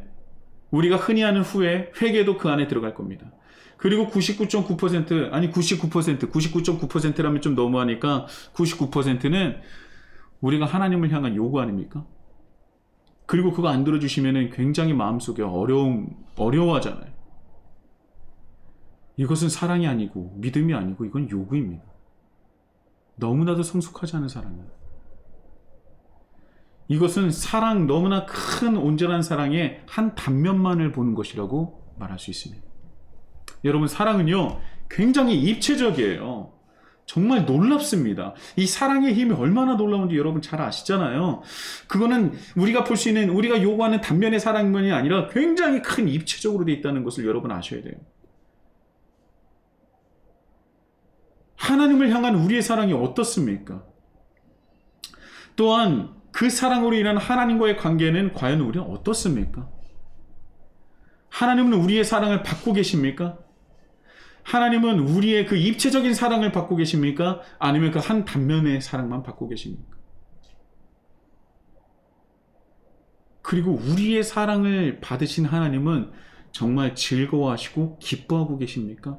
우리가 흔히 하는 후에 회개도 그 안에 들어갈 겁니다. 그리고 99.9% 아니 99.9%라면 좀 너무하니까 99%는 우리가 하나님을 향한 요구 아닙니까? 그리고 그거 안 들어주시면 굉장히 마음속에 어려워하잖아요. 이것은 사랑이 아니고 믿음이 아니고 이건 요구입니다. 너무나도 성숙하지 않은 사랑이에요. 이것은 사랑, 너무나 큰 온전한 사랑의 한 단면만을 보는 것이라고 말할 수 있습니다. 여러분, 사랑은요 굉장히 입체적이에요. 정말 놀랍습니다. 이 사랑의 힘이 얼마나 놀라운지 여러분 잘 아시잖아요. 그거는 우리가 볼 수 있는, 우리가 요구하는 단면의 사랑만이 아니라 굉장히 큰 입체적으로 되어 있다는 것을 여러분 아셔야 돼요. 하나님을 향한 우리의 사랑이 어떻습니까? 또한 그 사랑으로 인한 하나님과의 관계는 과연 우리는 어떻습니까? 하나님은 우리의 사랑을 받고 계십니까? 하나님은 우리의 그 입체적인 사랑을 받고 계십니까? 아니면 그 한 단면의 사랑만 받고 계십니까? 그리고 우리의 사랑을 받으신 하나님은 정말 즐거워하시고 기뻐하고 계십니까?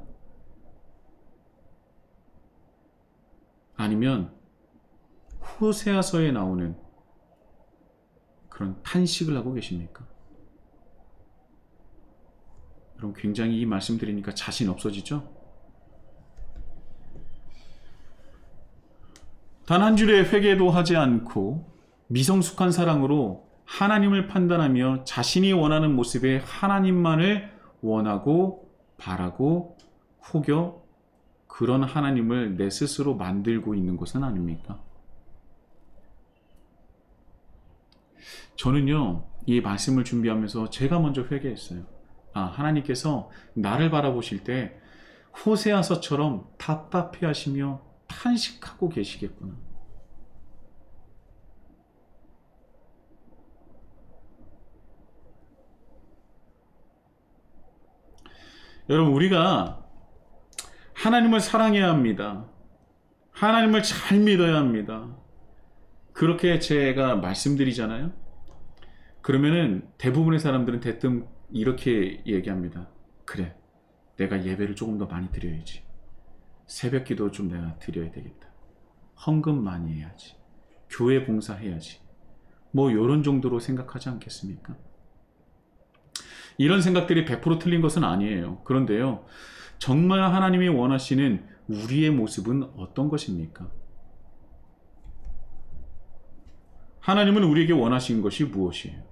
아니면 호세아서에 나오는 그런 탄식을 하고 계십니까? 여러분, 굉장히 이 말씀 드리니까 자신 없어지죠? 단 한 줄의 회개도 하지 않고 미성숙한 사랑으로 하나님을 판단하며 자신이 원하는 모습의 하나님만을 원하고 바라고 혹여 그런 하나님을 내 스스로 만들고 있는 것은 아닙니까? 저는요, 이 말씀을 준비하면서 제가 먼저 회개했어요. 하나님께서 나를 바라보실 때 호세아서처럼 답답해 하시며 탄식하고 계시겠구나. 여러분, 우리가 하나님을 사랑해야 합니다. 하나님을 잘 믿어야 합니다. 그렇게 제가 말씀드리잖아요. 그러면은 대부분의 사람들은 대뜸 이렇게 얘기합니다. 그래, 내가 예배를 조금 더 많이 드려야지. 새벽 기도 좀 내가 드려야 되겠다. 헌금 많이 해야지. 교회 봉사해야지. 뭐 이런 정도로 생각하지 않겠습니까? 이런 생각들이 100% 틀린 것은 아니에요. 그런데요, 정말 하나님이 원하시는 우리의 모습은 어떤 것입니까? 하나님은 우리에게 원하신 것이 무엇이에요?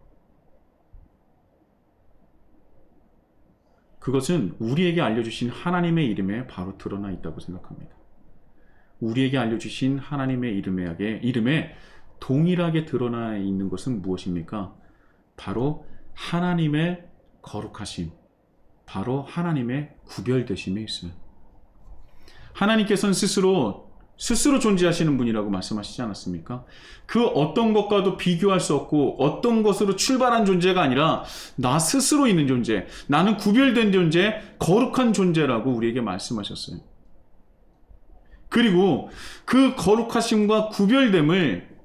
그것은 우리에게 알려주신 하나님의 이름에 바로 드러나 있다고 생각합니다. 우리에게 알려주신 하나님의 이름에 동일하게 드러나 있는 것은 무엇입니까? 바로 하나님의 거룩하심, 바로 하나님의 구별되심에 있어요. 하나님께서는 스스로 존재하시는 분이라고 말씀하시지 않았습니까? 그 어떤 것과도 비교할 수 없고 어떤 것으로 출발한 존재가 아니라 나 스스로 있는 존재, 나는 구별된 존재, 거룩한 존재라고 우리에게 말씀하셨어요. 그리고 그 거룩하심과 구별됨을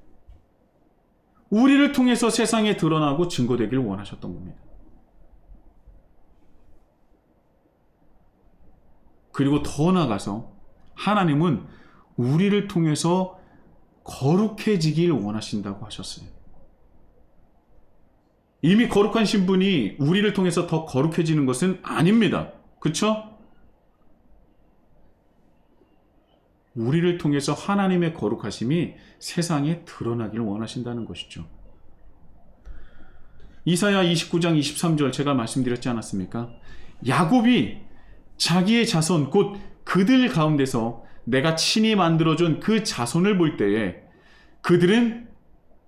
우리를 통해서 세상에 드러나고 증거되기를 원하셨던 겁니다. 그리고 더 나아가서 하나님은 우리를 통해서 거룩해지길 원하신다고 하셨어요. 이미 거룩한 신분이 우리를 통해서 더 거룩해지는 것은 아닙니다. 그렇죠? 우리를 통해서 하나님의 거룩하심이 세상에 드러나기를 원하신다는 것이죠. 이사야 29장 23절 제가 말씀드렸지 않았습니까? 야곱이 자기의 자손 곧 그들 가운데서 내가 친히 만들어준 그 자손을 볼 때에 그들은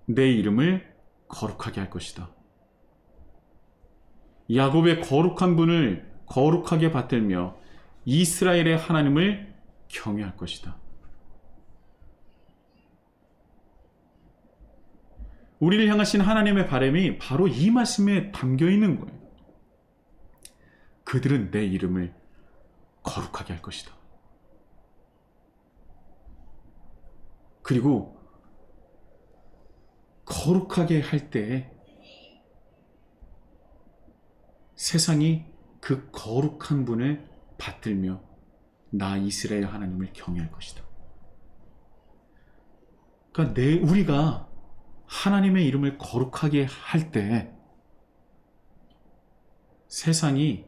내 이름을 거룩하게 할 것이다. 야곱의 거룩한 분을 거룩하게 받들며 이스라엘의 하나님을 경외할 것이다. 우리를 향하신 하나님의 바람이 바로 이 말씀에 담겨 있는 거예요. 그들은 내 이름을 거룩하게 할 것이다. 그리고 거룩하게 할 때 세상이 그 거룩한 분을 받들며 나 이스라엘 하나님을 경외할 것이다. 그러니까 우리가 하나님의 이름을 거룩하게 할 때 세상이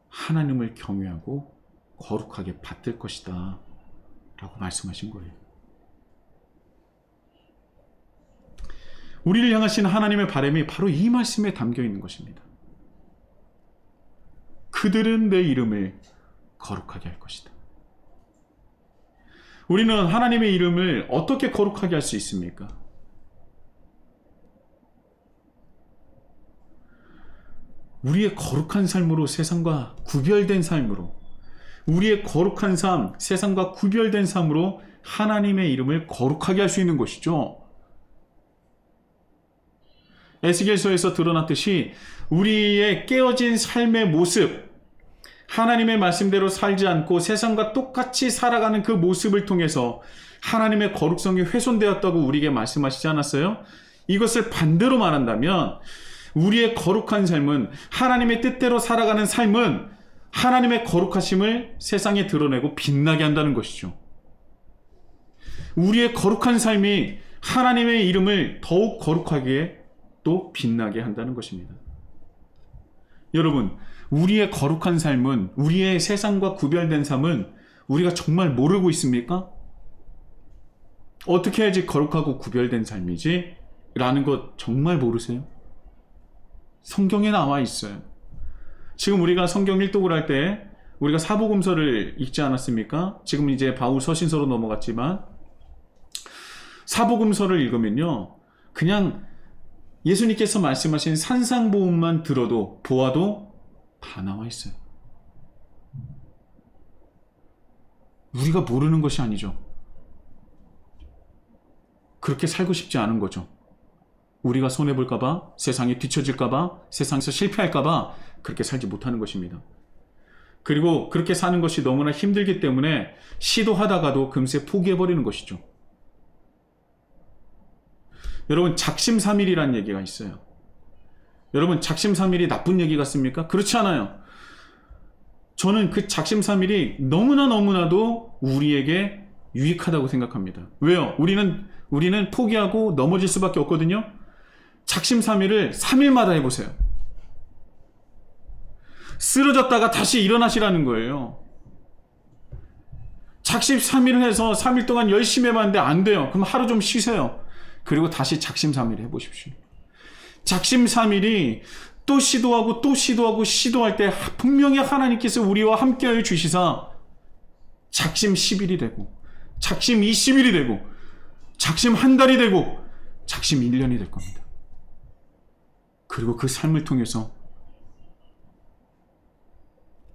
하나님을 경외하고 거룩하게 받들 것이다 라고 말씀하신 거예요. 우리를 향하신 하나님의 바람이 바로 이 말씀에 담겨 있는 것입니다. 그들은 내 이름을 거룩하게 할 것이다. 우리는 하나님의 이름을 어떻게 거룩하게 할 수 있습니까? 우리의 거룩한 삶으로, 세상과 구별된 삶으로, 우리의 거룩한 삶, 세상과 구별된 삶으로 하나님의 이름을 거룩하게 할 수 있는 것이죠. 에스겔서에서 드러났듯이 우리의 깨어진 삶의 모습, 하나님의 말씀대로 살지 않고 세상과 똑같이 살아가는 그 모습을 통해서 하나님의 거룩성이 훼손되었다고 우리에게 말씀하시지 않았어요? 이것을 반대로 말한다면 우리의 거룩한 삶은, 하나님의 뜻대로 살아가는 삶은 하나님의 거룩하심을 세상에 드러내고 빛나게 한다는 것이죠. 우리의 거룩한 삶이 하나님의 이름을 더욱 거룩하게 또 빛나게 한다는 것입니다. 여러분, 우리의 거룩한 삶은, 우리의 세상과 구별된 삶은 우리가 정말 모르고 있습니까? 어떻게 해야지 거룩하고 구별된 삶이지? 라는 것 정말 모르세요? 성경에 나와 있어요. 지금 우리가 성경 일독을 할 때 우리가 사복음서를 읽지 않았습니까? 지금 이제 바울 서신서로 넘어갔지만 사복음서를 읽으면요, 그냥 예수님께서 말씀하신 산상보험만 들어도 보아도 다 나와 있어요. 우리가 모르는 것이 아니죠. 그렇게 살고 싶지 않은 거죠. 우리가 손해볼까봐, 세상에 뒤처질까봐, 세상에서 실패할까봐 그렇게 살지 못하는 것입니다. 그리고 그렇게 사는 것이 너무나 힘들기 때문에 시도하다가도 금세 포기해버리는 것이죠. 여러분, 작심삼일이라는 얘기가 있어요. 여러분, 작심삼일이 나쁜 얘기 같습니까? 그렇지 않아요. 저는 그 작심삼일이 너무나도 우리에게 유익하다고 생각합니다. 왜요? 우리는 포기하고 넘어질 수밖에 없거든요. 작심삼일을 3일마다 해보세요. 쓰러졌다가 다시 일어나시라는 거예요. 작심삼일을 해서 3일 동안 열심히 해봤는데 안 돼요. 그럼 하루 좀 쉬세요. 그리고 다시 작심삼일 해보십시오. 작심삼일이 또 시도하고 또 시도할 때 분명히 하나님께서 우리와 함께하여 주시사 작심 10일이 되고, 작심 20일이 되고, 작심 한 달이 되고, 작심 1년이 될 겁니다. 그리고 그 삶을 통해서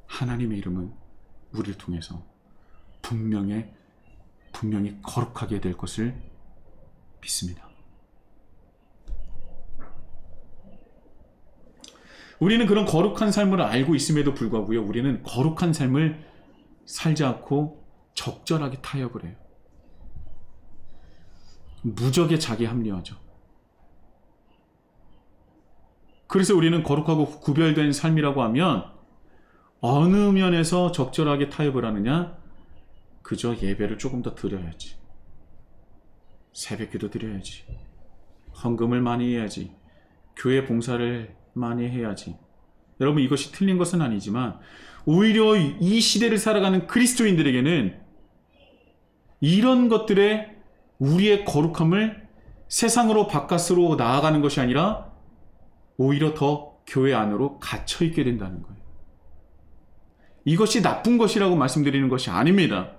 하나님의 이름은 우리를 통해서 분명히 거룩하게 될 것을 믿습니다. 우리는 그런 거룩한 삶을 알고 있음에도 불구하고요, 우리는 거룩한 삶을 살지 않고 적절하게 타협을 해요. 무적에 자기 합리화죠. 그래서 우리는 거룩하고 구별된 삶이라고 하면 어느 면에서 적절하게 타협을 하느냐? 그저 예배를 조금 더 드려야지, 새벽기도 드려야지, 헌금을 많이 해야지, 교회 봉사를 많이 해야지. 여러분, 이것이 틀린 것은 아니지만 오히려 이 시대를 살아가는 그리스도인들에게는 이런 것들에 우리의 거룩함을 세상으로 바깥으로 나아가는 것이 아니라 오히려 더 교회 안으로 갇혀있게 된다는 거예요. 이것이 나쁜 것이라고 말씀드리는 것이 아닙니다.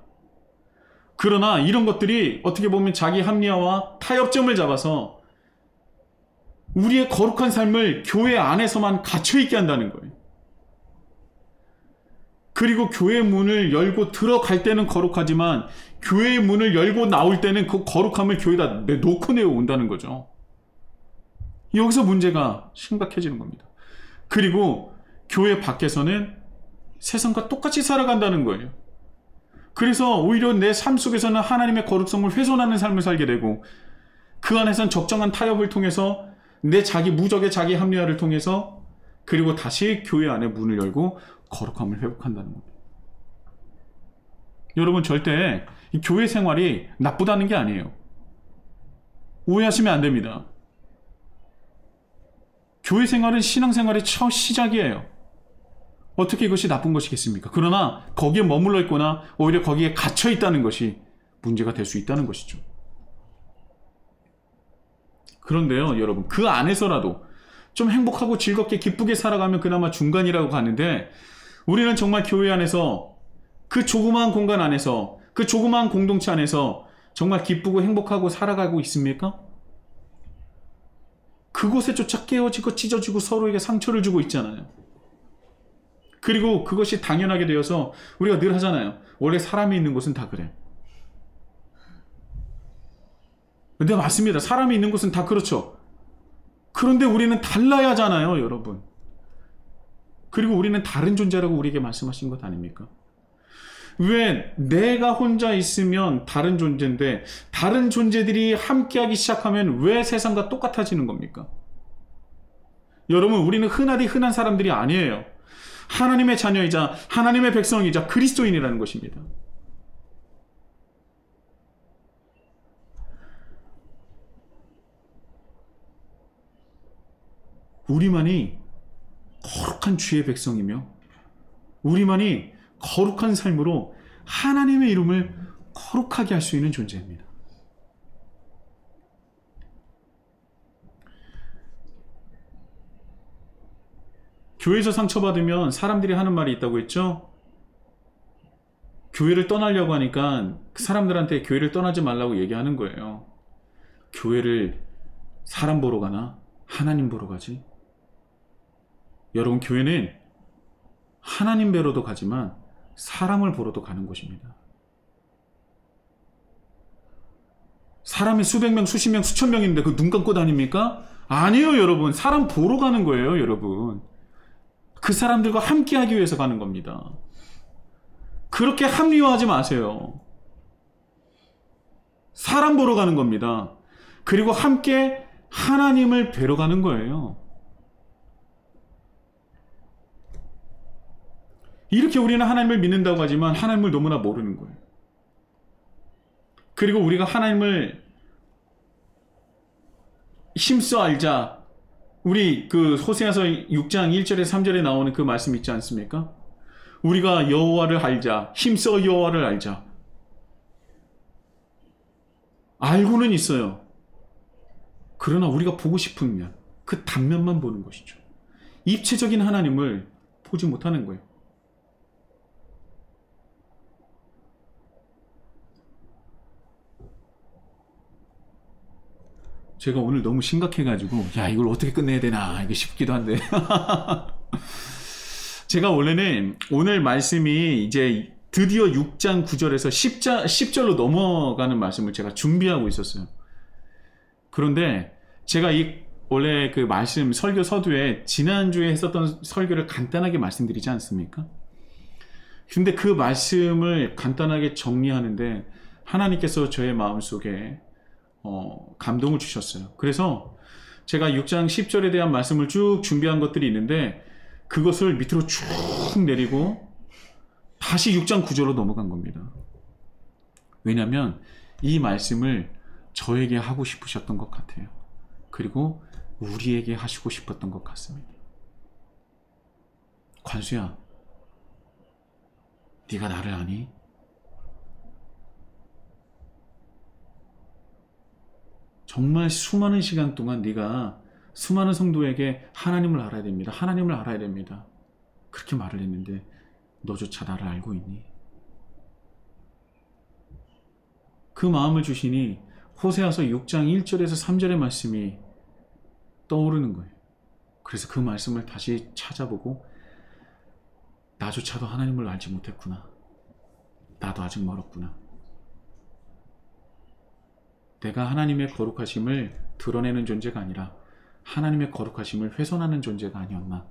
그러나 이런 것들이 어떻게 보면 자기 합리화와 타협점을 잡아서 우리의 거룩한 삶을 교회 안에서만 갇혀있게 한다는 거예요. 그리고 교회 문을 열고 들어갈 때는 거룩하지만 교회의 문을 열고 나올 때는 그 거룩함을 교회에다 놓고 내어온다는 거죠. 여기서 문제가 심각해지는 겁니다. 그리고 교회 밖에서는 세상과 똑같이 살아간다는 거예요. 그래서 오히려 내 삶 속에서는 하나님의 거룩성을 훼손하는 삶을 살게 되고, 그 안에서는 적정한 타협을 통해서 내 자기 무적의 자기 합리화를 통해서, 그리고 다시 교회 안에 문을 열고 거룩함을 회복한다는 겁니다. 여러분, 절대 이 교회 생활이 나쁘다는 게 아니에요. 오해하시면 안 됩니다. 교회 생활은 신앙생활의 첫 시작이에요. 어떻게 이것이 나쁜 것이겠습니까? 그러나 거기에 머물러 있거나 오히려 거기에 갇혀 있다는 것이 문제가 될 수 있다는 것이죠. 그런데요, 여러분, 그 안에서라도 좀 행복하고 즐겁게 기쁘게 살아가면 그나마 중간이라고 가는데, 우리는 정말 교회 안에서, 그 조그마한 공간 안에서, 그 조그마한 공동체 안에서 정말 기쁘고 행복하고 살아가고 있습니까? 그곳에조차 깨어지고 찢어지고 서로에게 상처를 주고 있잖아요. 그리고 그것이 당연하게 되어서 우리가 늘 하잖아요. 원래 사람이 있는 곳은 다 그래. 근데 맞습니다. 사람이 있는 곳은 다 그렇죠. 그런데 우리는 달라야 하잖아요, 여러분. 그리고 우리는 다른 존재라고 우리에게 말씀하신 것 아닙니까? 왜 내가 혼자 있으면 다른 존재인데 다른 존재들이 함께하기 시작하면 왜 세상과 똑같아지는 겁니까? 여러분, 우리는 흔하디 흔한 사람들이 아니에요. 하나님의 자녀이자 하나님의 백성이자 그리스도인이라는 것입니다. 우리만이 거룩한 주의 백성이며 우리만이 거룩한 삶으로 하나님의 이름을 거룩하게 할 수 있는 존재입니다. 교회에서 상처받으면 사람들이 하는 말이 있다고 했죠? 교회를 떠나려고 하니까 그 사람들한테 교회를 떠나지 말라고 얘기하는 거예요. 교회를 사람 보러 가나? 하나님 보러 가지? 여러분, 교회는 하나님 뵈러도 가지만 사람을 보러도 가는 곳입니다. 사람이 수백 명, 수십 명, 수천 명인데 그 눈 감고 다닙니까? 아니에요, 여러분. 사람 보러 가는 거예요, 여러분. 그 사람들과 함께 하기 위해서 가는 겁니다. 그렇게 합리화하지 마세요. 사람 보러 가는 겁니다. 그리고 함께 하나님을 뵈러 가는 거예요. 이렇게 우리는 하나님을 믿는다고 하지만 하나님을 너무나 모르는 거예요. 그리고 우리가 하나님을 힘써 알자. 우리 그 호세아서 6장 1절에 3절에 나오는 그 말씀 있지 않습니까? 우리가 여호와를 알자. 힘써 여호와를 알자. 알고는 있어요. 그러나 우리가 보고 싶은 면, 그 단면만 보는 것이죠. 입체적인 하나님을 보지 못하는 거예요. 제가 오늘 너무 심각해가지고 야, 이걸 어떻게 끝내야 되나 이게 싶기도 한데 제가 원래는 오늘 말씀이 이제 드디어 6장 9절에서 10절로 넘어가는 말씀을 제가 준비하고 있었어요. 그런데 제가 원래 그 말씀 설교 서두에 지난주에 했었던 설교를 간단하게 말씀드리지 않습니까? 근데 그 말씀을 간단하게 정리하는데 하나님께서 저의 마음속에 감동을 주셨어요. 그래서 제가 6장 10절에 대한 말씀을 쭉 준비한 것들이 있는데 그것을 밑으로 쭉 내리고 다시 6장 9절로 넘어간 겁니다. 왜냐하면 이 말씀을 저에게 하고 싶으셨던 것 같아요. 그리고 우리에게 하시고 싶었던 것 같습니다. 관수야, 네가 나를 아니? 정말 수많은 시간 동안 네가 수많은 성도에게 하나님을 알아야 됩니다. 하나님을 알아야 됩니다. 그렇게 말을 했는데 너조차 나를 알고 있니? 그 마음을 주시니 호세아서 6장 1절에서 3절의 말씀이 떠오르는 거예요. 그래서 그 말씀을 다시 찾아보고 나조차도 하나님을 알지 못했구나. 나도 아직 멀었구나. 내가 하나님의 거룩하심을 드러내는 존재가 아니라 하나님의 거룩하심을 훼손하는 존재가 아니었나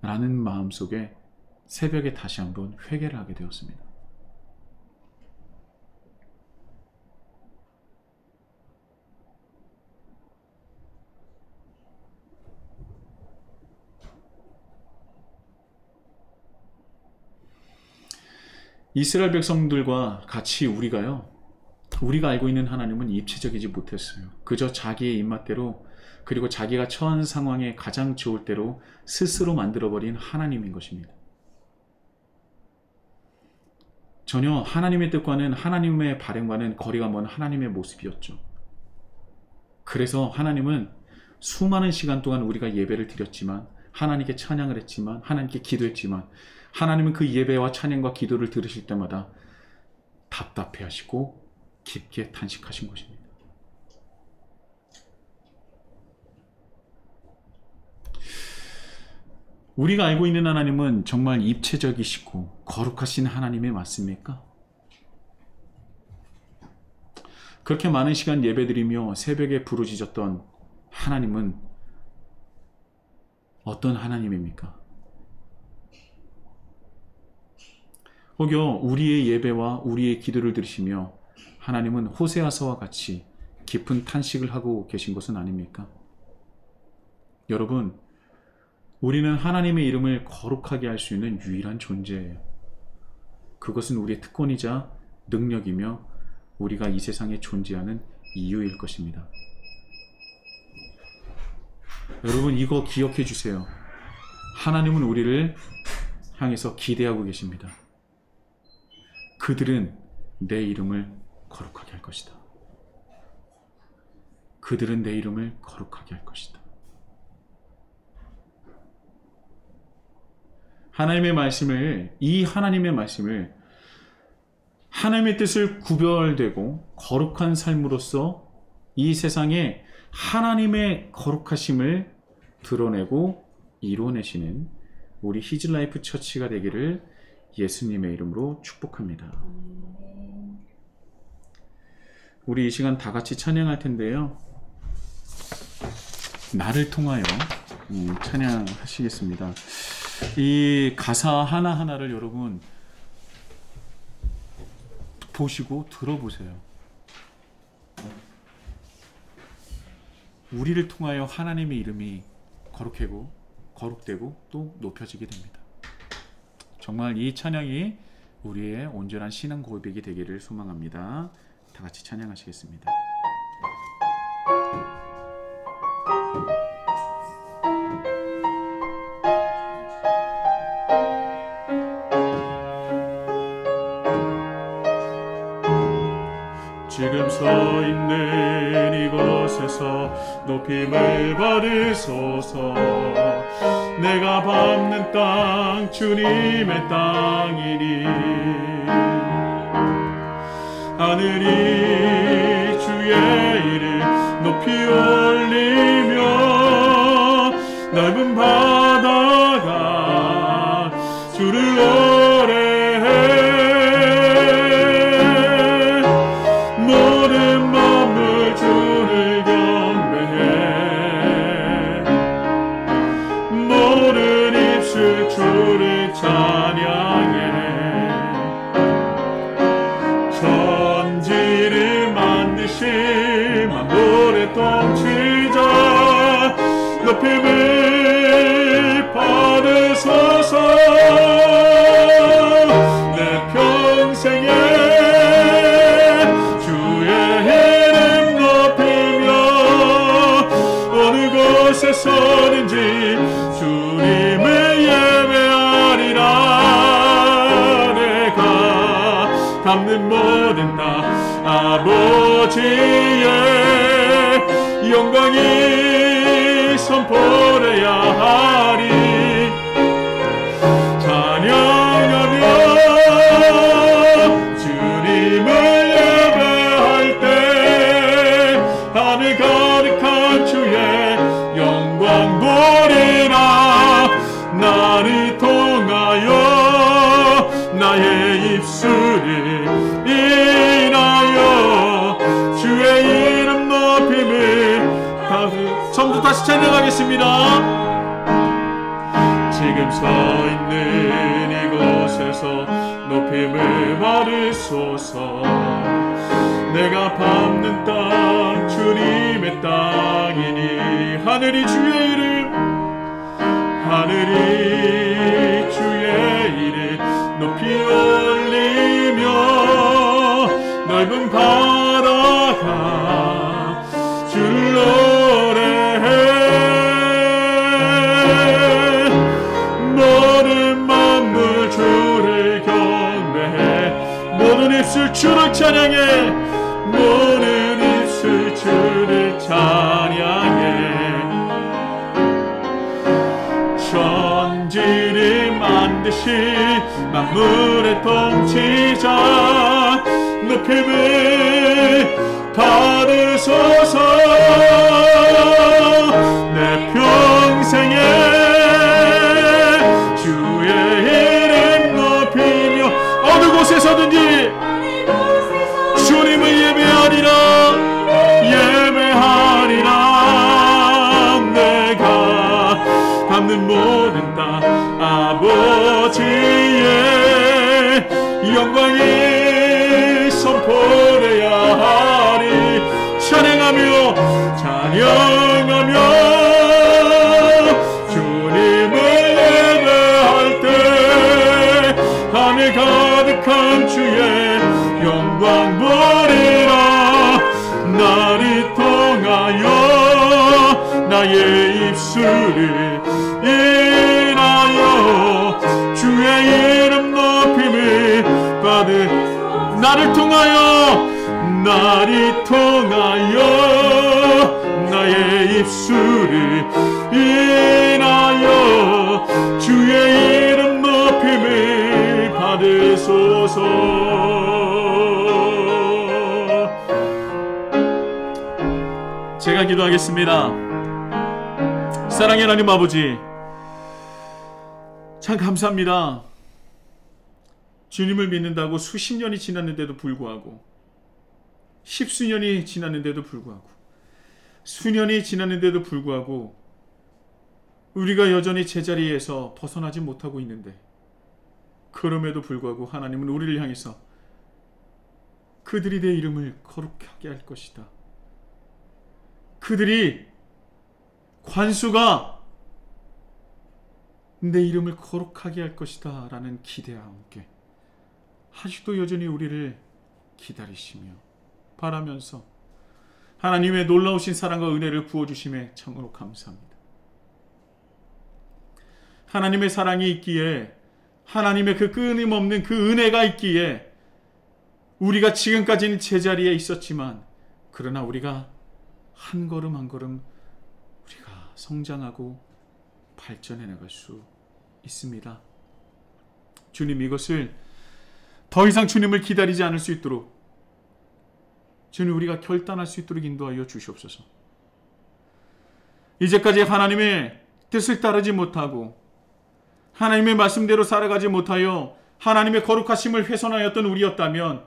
라는 마음속에 새벽에 다시 한번 회개를 하게 되었습니다. 이스라엘 백성들과 같이 우리가 알고 있는 하나님은 입체적이지 못했어요. 그저 자기의 입맛대로 그리고 자기가 처한 상황에 가장 좋을 대로 스스로 만들어버린 하나님인 것입니다. 전혀 하나님의 뜻과는 하나님의 바램과는 거리가 먼 하나님의 모습이었죠. 그래서 하나님은 수많은 시간 동안 우리가 예배를 드렸지만 하나님께 찬양을 했지만 하나님께 기도했지만 하나님은 그 예배와 찬양과 기도를 들으실 때마다 답답해하시고 깊게 탄식하신 것입니다. 우리가 알고 있는 하나님은 정말 입체적이시고 거룩하신 하나님이 맞습니까? 그렇게 많은 시간 예배드리며 새벽에 부르짖었던 하나님은 어떤 하나님입니까? 혹여 우리의 예배와 우리의 기도를 들으시며 하나님은 호세아서와 같이 깊은 탄식을 하고 계신 것은 아닙니까? 여러분, 우리는 하나님의 이름을 거룩하게 할 수 있는 유일한 존재예요. 그것은 우리의 특권이자 능력이며 우리가 이 세상에 존재하는 이유일 것입니다. 여러분, 이거 기억해 주세요. 하나님은 우리를 향해서 기대하고 계십니다. 그들은 내 이름을 거룩하게 할 것이다. 그들은 내 이름을 거룩하게 할 것이다. 이 하나님의 말씀을 하나님의 뜻을 구별되고 거룩한 삶으로써 이 세상에 하나님의 거룩하심을 드러내고 이루어내시는 우리 히즈라이프 처치가 되기를 예수님의 이름으로 축복합니다. 우리 이 시간 다 같이 찬양할 텐데요. 나를 통하여 찬양하시겠습니다. 이 가사 하나하나를 여러분 보시고 들어보세요. 우리를 통하여 하나님의 이름이 거룩되고 또 높여지게 됩니다. 정말 이 찬양이 우리의 온전한 신앙 고백이 되기를 소망합니다. 다 같이 찬양하시겠습니다. 지금 서 있는 이곳에서 높임을 받으소서. 내가 밟는 땅 주님의 땅이니 하늘이 주의 이름 높이 올리며 넓은 바다가 주를 노래해. 모든 만물 주를 경배해. 모든 입술 주를 찬양해. 천지를 만드신 만물의 통치자 높임을 받으소서. 내 평생에 주의 이름 높이며 어느 곳에 서든지 주님을 예배하리라. 내가 닮는 모든 땅 아버지의 영광이 선포되어야 하리. 찬양하며 주님을 예배할 때 하늘 가득한 주의 영광 보리라. 나를 통하여 나의 입술을 인하여 주의 이름 높임을 처음부터 다시 찬양하겠습니다. 지금 서 있는 이곳에서 높임을 받으소서. 내가 밟는 땅 주님의 땅이니 하늘이 주의 이름 높이 올리며 넓은 바다가 주를 노래해. 모든 만물 주를 경배해. 모든 입술 주를 찬양해. 모든 입술 주를 찬양해. 천지를 만드신 만물의 통치자 높임을 받으소서. 내 평생에 주의 이름 높이며 어느 곳에서든지 주님을 예배하리라. 예배하리라. 내가 밟는 영광을 선포해야 하리. 찬양하며 주님을 예배할 때 하늘 가득한 주의 영광 보리라. 나를 통하여 나의 입술을 인하여 주의 이름 높임을 받을. 나를 통하여 나의 입술을 인하여 주의 이름 높임을 받으소서. 제가 기도하겠습니다. 사랑의 하나님 아버지, 참 감사합니다. 주님을 믿는다고 수십 년이 지났는데도 불구하고, 십수년이 지났는데도 불구하고, 수년이 지났는데도 불구하고 우리가 여전히 제자리에서 벗어나지 못하고 있는데, 그럼에도 불구하고 하나님은 우리를 향해서 그들이 내 이름을 거룩하게 할 것이다, 그들이 관수가 내 이름을 거룩하게 할 것이다 라는 기대와 함께 아직도 여전히 우리를 기다리시며 바라면서 하나님의 놀라우신 사랑과 은혜를 부어주심에 참으로 감사합니다. 하나님의 사랑이 있기에, 하나님의 그 끊임없는 그 은혜가 있기에 우리가 지금까지는 제자리에 있었지만, 그러나 우리가 한 걸음 한 걸음 우리가 성장하고 발전해 나갈 수 있습니다. 주님, 이것을 더 이상 주님을 기다리지 않을 수 있도록 주님, 우리가 결단할 수 있도록 인도하여 주시옵소서. 이제까지 하나님의 뜻을 따르지 못하고 하나님의 말씀대로 살아가지 못하여 하나님의 거룩하심을 훼손하였던 우리였다면,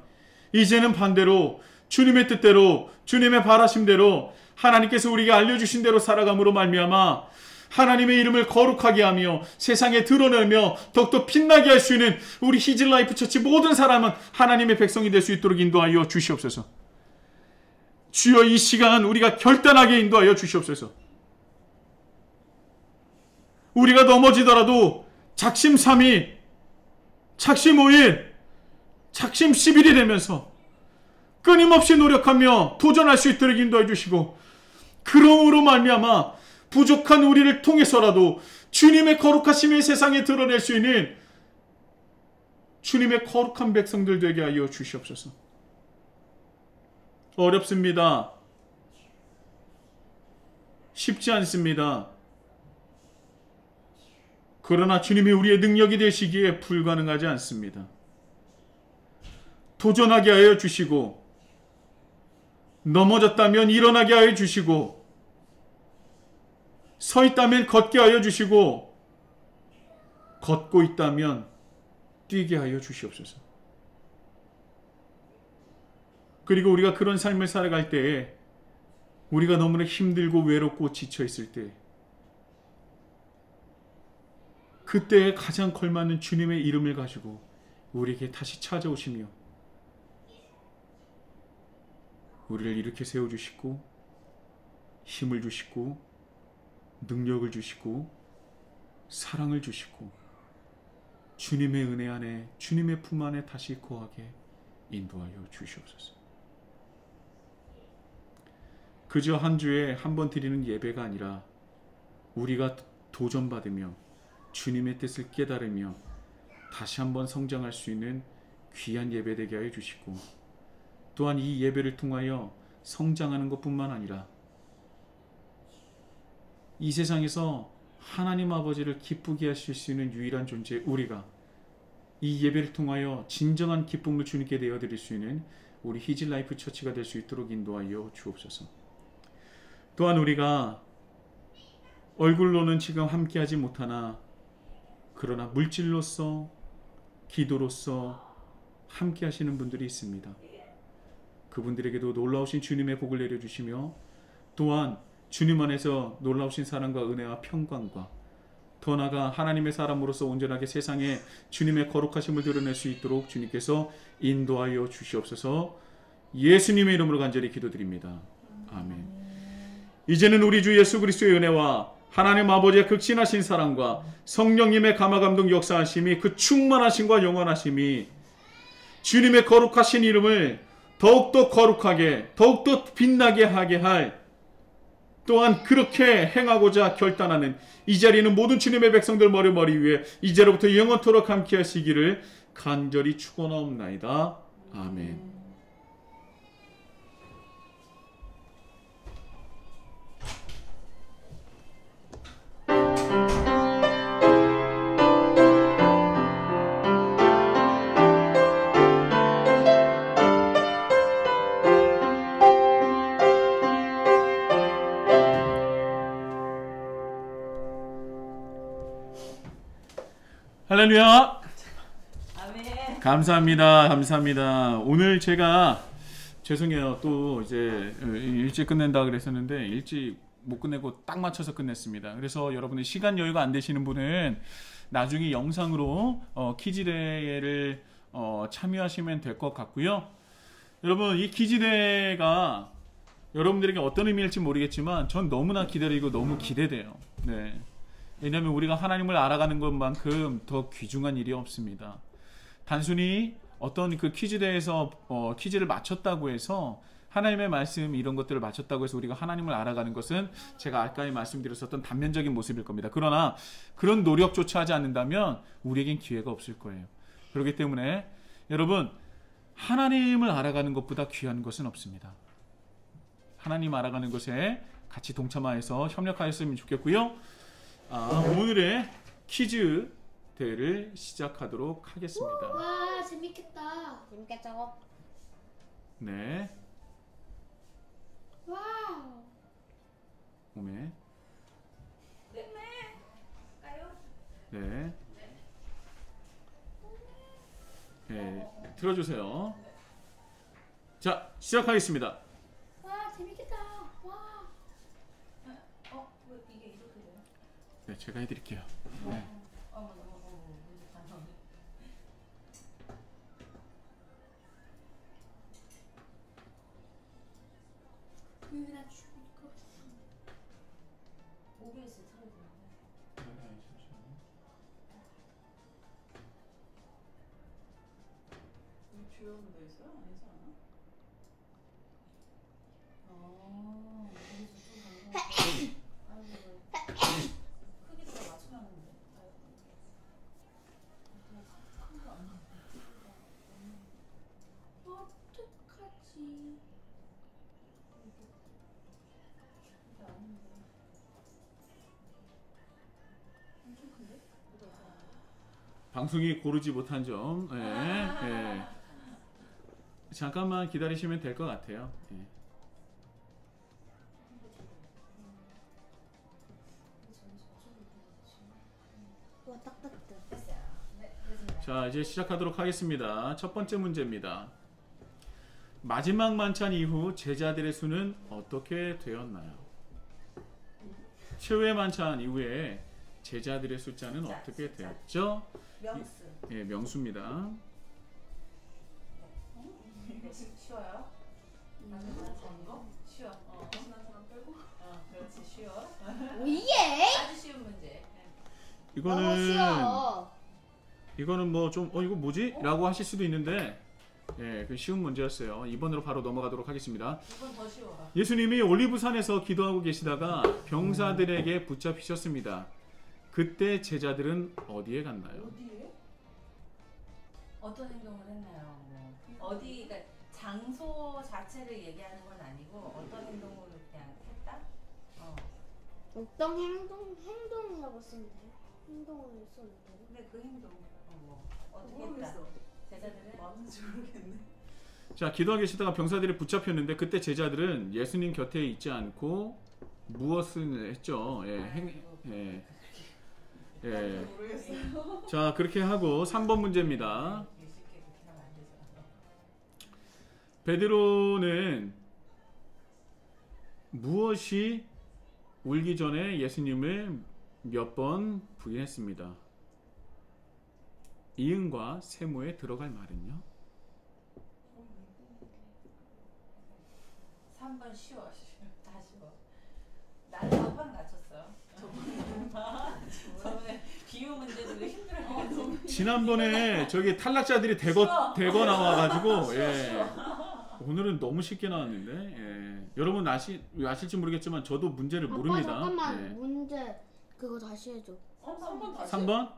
이제는 반대로 주님의 뜻대로, 주님의 바라심대로, 하나님께서 우리에게 알려주신 대로 살아감으로 말미암아 하나님의 이름을 거룩하게 하며 세상에 드러내며 더욱더 빛나게 할 수 있는 우리 히즐라이프 처치 모든 사람은 하나님의 백성이 될 수 있도록 인도하여 주시옵소서. 주여, 이 시간 우리가 결단하게 인도하여 주시옵소서. 우리가 넘어지더라도 작심 3일, 작심 5일, 작심 10일이 되면서 끊임없이 노력하며 도전할 수 있도록 인도해 주시고, 그러므로 말미암아 부족한 우리를 통해서라도 주님의 거룩하심을 세상에 드러낼 수 있는 주님의 거룩한 백성들 되게 하여 주시옵소서. 어렵습니다. 쉽지 않습니다. 그러나 주님이 우리의 능력이 되시기에 불가능하지 않습니다. 도전하게 하여 주시고, 넘어졌다면 일어나게 하여 주시고, 서 있다면 걷게 하여 주시고, 걷고 있다면 뛰게 하여 주시옵소서. 그리고 우리가 그런 삶을 살아갈 때에 우리가 너무나 힘들고 외롭고 지쳐있을 때, 그때에 가장 걸맞는 주님의 이름을 가지고 우리에게 다시 찾아오시며 우리를 이렇게 세워주시고 힘을 주시고 능력을 주시고 사랑을 주시고 주님의 은혜 안에, 주님의 품 안에 다시 거하게 인도하여 주시옵소서. 그저 한 주에 한 번 드리는 예배가 아니라 우리가 도전받으며 주님의 뜻을 깨달으며 다시 한번 성장할 수 있는 귀한 예배 되게 하여 주시고, 또한 이 예배를 통하여 성장하는 것뿐만 아니라 이 세상에서 하나님 아버지를 기쁘게 하실 수 있는 유일한 존재, 우리가 이 예배를 통하여 진정한 기쁨을 주님께 내어드릴 수 있는 우리 히즐라이프 처치가 될 수 있도록 인도하여 주옵소서. 또한 우리가 얼굴로는 지금 함께하지 못하나 그러나 물질로서, 기도로서 함께 하시는 분들이 있습니다. 그분들에게도 놀라우신 주님의 복을 내려주시며, 또한 주님 안에서 놀라우신 사랑과 은혜와 평강과 더 나아가 하나님의 사람으로서 온전하게 세상에 주님의 거룩하심을 드러낼 수 있도록 주님께서 인도하여 주시옵소서. 예수님의 이름으로 간절히 기도드립니다. 아멘. 이제는 우리 주 예수 그리스도의 은혜와 하나님 아버지의 극진하신 사랑과 성령님의 감화감동 역사하심이, 그 충만하심과 영원하심이 주님의 거룩하신 이름을 더욱더 거룩하게, 더욱더 빛나게 하게 할, 또한 그렇게 행하고자 결단하는 이 자리는 모든 주님의 백성들 머리 위에 이제로부터 영원토록 함께 하시기를 간절히 축원하옵나이다. 아멘. 할렐루야. 아멘. 감사합니다. 오늘 제가 죄송해요. 또 이제 일찍 끝낸다 그랬었는데 일찍 못 끝내고 딱 맞춰서 끝냈습니다. 그래서 여러분의 시간 여유가 안 되시는 분은 나중에 영상으로 키즈대회를 참여하시면 될 것 같고요. 여러분, 이 키즈대회가 여러분들에게 어떤 의미일지 모르겠지만 전 너무나 기다리고 너무 기대돼요. 네. 왜냐하면 우리가 하나님을 알아가는 것만큼 더 귀중한 일이 없습니다. 단순히 어떤 그 퀴즈대에서 퀴즈를 맞췄다고 해서, 하나님의 말씀 이런 것들을 맞췄다고 해서 우리가 하나님을 알아가는 것은 제가 아까 말씀드렸었던 단면적인 모습일 겁니다. 그러나 그런 노력조차 하지 않는다면 우리에겐 기회가 없을 거예요. 그렇기 때문에 여러분, 하나님을 알아가는 것보다 귀한 것은 없습니다. 하나님 알아가는 것에 같이 동참하여서 협력하였으면 좋겠고요. 오늘의 퀴즈 대회를 시작하도록 하겠습니다. 와, 재밌겠다. 재밌겠죠? 네. 와우. 오메. 네. 까요? 네. 네. 틀어주세요. 자, 시작하겠습니다. 와, 재밌겠다. 와. 왜 이게 이렇게 돼요? 네, 제가 해드릴게요. 네. 나 죽을 것 같아. OBS 틀어야 되는데. 주요로 돼 있어요? 아니지 않아? OBS 좀 크기도 다 맞추면 하는데. 어떡하지? 방송이 고르지 못한 점, 잠깐만 기다리시면 될 것 같아요. 예. 와, 딱딱했다. 됐어요. 네, 됐습니다. 자, 이제 시작하도록 하겠습니다. 첫 번째 문제입니다. 마지막 만찬 이후 제자들의 수는 어떻게 되었나요? 최후의 만찬 이후에 제자들의 숫자는 어떻게 되었죠? 명수. 예, 명수입니다. 쉬워요? 마지막 거? 쉬워. 신한 사람 빼고? 그렇지, 쉬워. 예? 아주 쉬운 문제. 너무 쉬워. 이거는 뭐 좀 이거 뭐지? 라고 하실 수도 있는데, 예, 그 쉬운 문제였어요. 2번으로 바로 넘어가도록 하겠습니다. 이건 더 쉬워라. 예수님이 올리브산에서 기도하고 계시다가 병사들에게 붙잡히셨습니다. 그때 제자들은 어디에 갔나요? 어디에? 어떤 행동을 했나요? 어디, 그러니까 장소 자체를 얘기하는 건 아니고 어떤 행동을 그냥 했다? 어떤 행동이라고 쓰면 돼요? 행동을 써도 돼요? 근데 그 행동 어떻게 했다? 제자들은 맞는지 모르겠네. 자, 기도하고 계시다가 병사들이 붙잡혔는데 그때 제자들은 예수님 곁에 있지 않고 무엇을 했죠? 모르겠어요. 자, 그렇게 하고 3번 문제입니다. 쉽게 그렇게 하면 안 되죠. 베드로는 무엇이 울기 전에 예수님을 몇 번 부인했습니다. 이응과 세모에 들어갈 말은요? 3번 쉬워. 다 쉬워. 나는 막판 맞췄어요. 저번에 비유 문제도 힘들어요. 지난번에 저기 탈락자들이 대거 나와가지고 예. 오늘은 너무 쉽게 나왔는데 예. 여러분 아실지 모르겠지만 저도 문제를 모릅니다. 잠깐만 예. 문제 그거 다시 해줘. 3번 다시. 3번?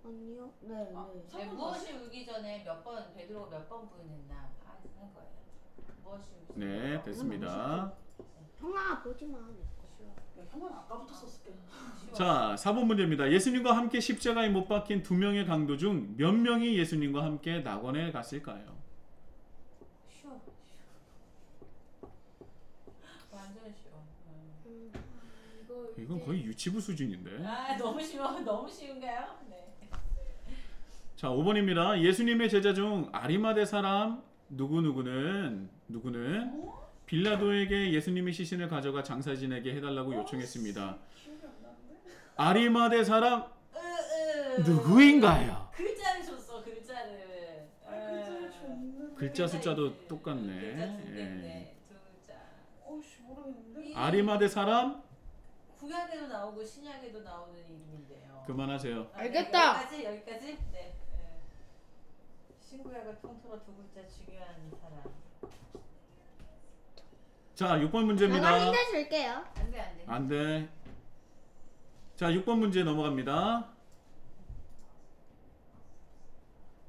아니요. 네. 아, 네. 네, 무엇이 울기 전에 베드로가 몇 번 부인했나 하는 거예요. 무엇이 울기 전에. 네, 됐습니다. 형아 보지 마. 쉬워. 야, 형은 아까부터 썼을게. 쉬워. 자, 4번 문제입니다. 예수님과 함께 십자가에 못 박힌 두 명의 강도 중 몇 명이 예수님과 함께 낙원에 갔을까요? 쉬워. 완전 쉬워. 이건 거의 유치부 수준인데. 아 너무 쉬워. 너무 쉬운가요? 네. 자, 5번입니다. 예수님의 제자 중 아리마대 사람 누구는 빌라도에게 예수님의 시신을 가져가 장사진에게 해달라고 요청했습니다. 기억이 안 나는데? 아리마대 사람 누구인가요? 글자를 줬어. 글자를. 글자를 줬는데. 글자 숫자도 똑같네. 글자 두 예. 개인데 두 글자. 어씨 모르겠는데. 아리마대 사람 구약에도 나오고 신약에도 나오는 이름인데요. 그만하세요. 아, 알겠다. 네, 여기까지. 네. 네. 신구약을 통틀어 두 글자 중요한 사람. 자, 6번 내가 문제입니다. 힌트 줄게요. 안돼 안돼. 안 돼. 자, 6번 문제 넘어갑니다.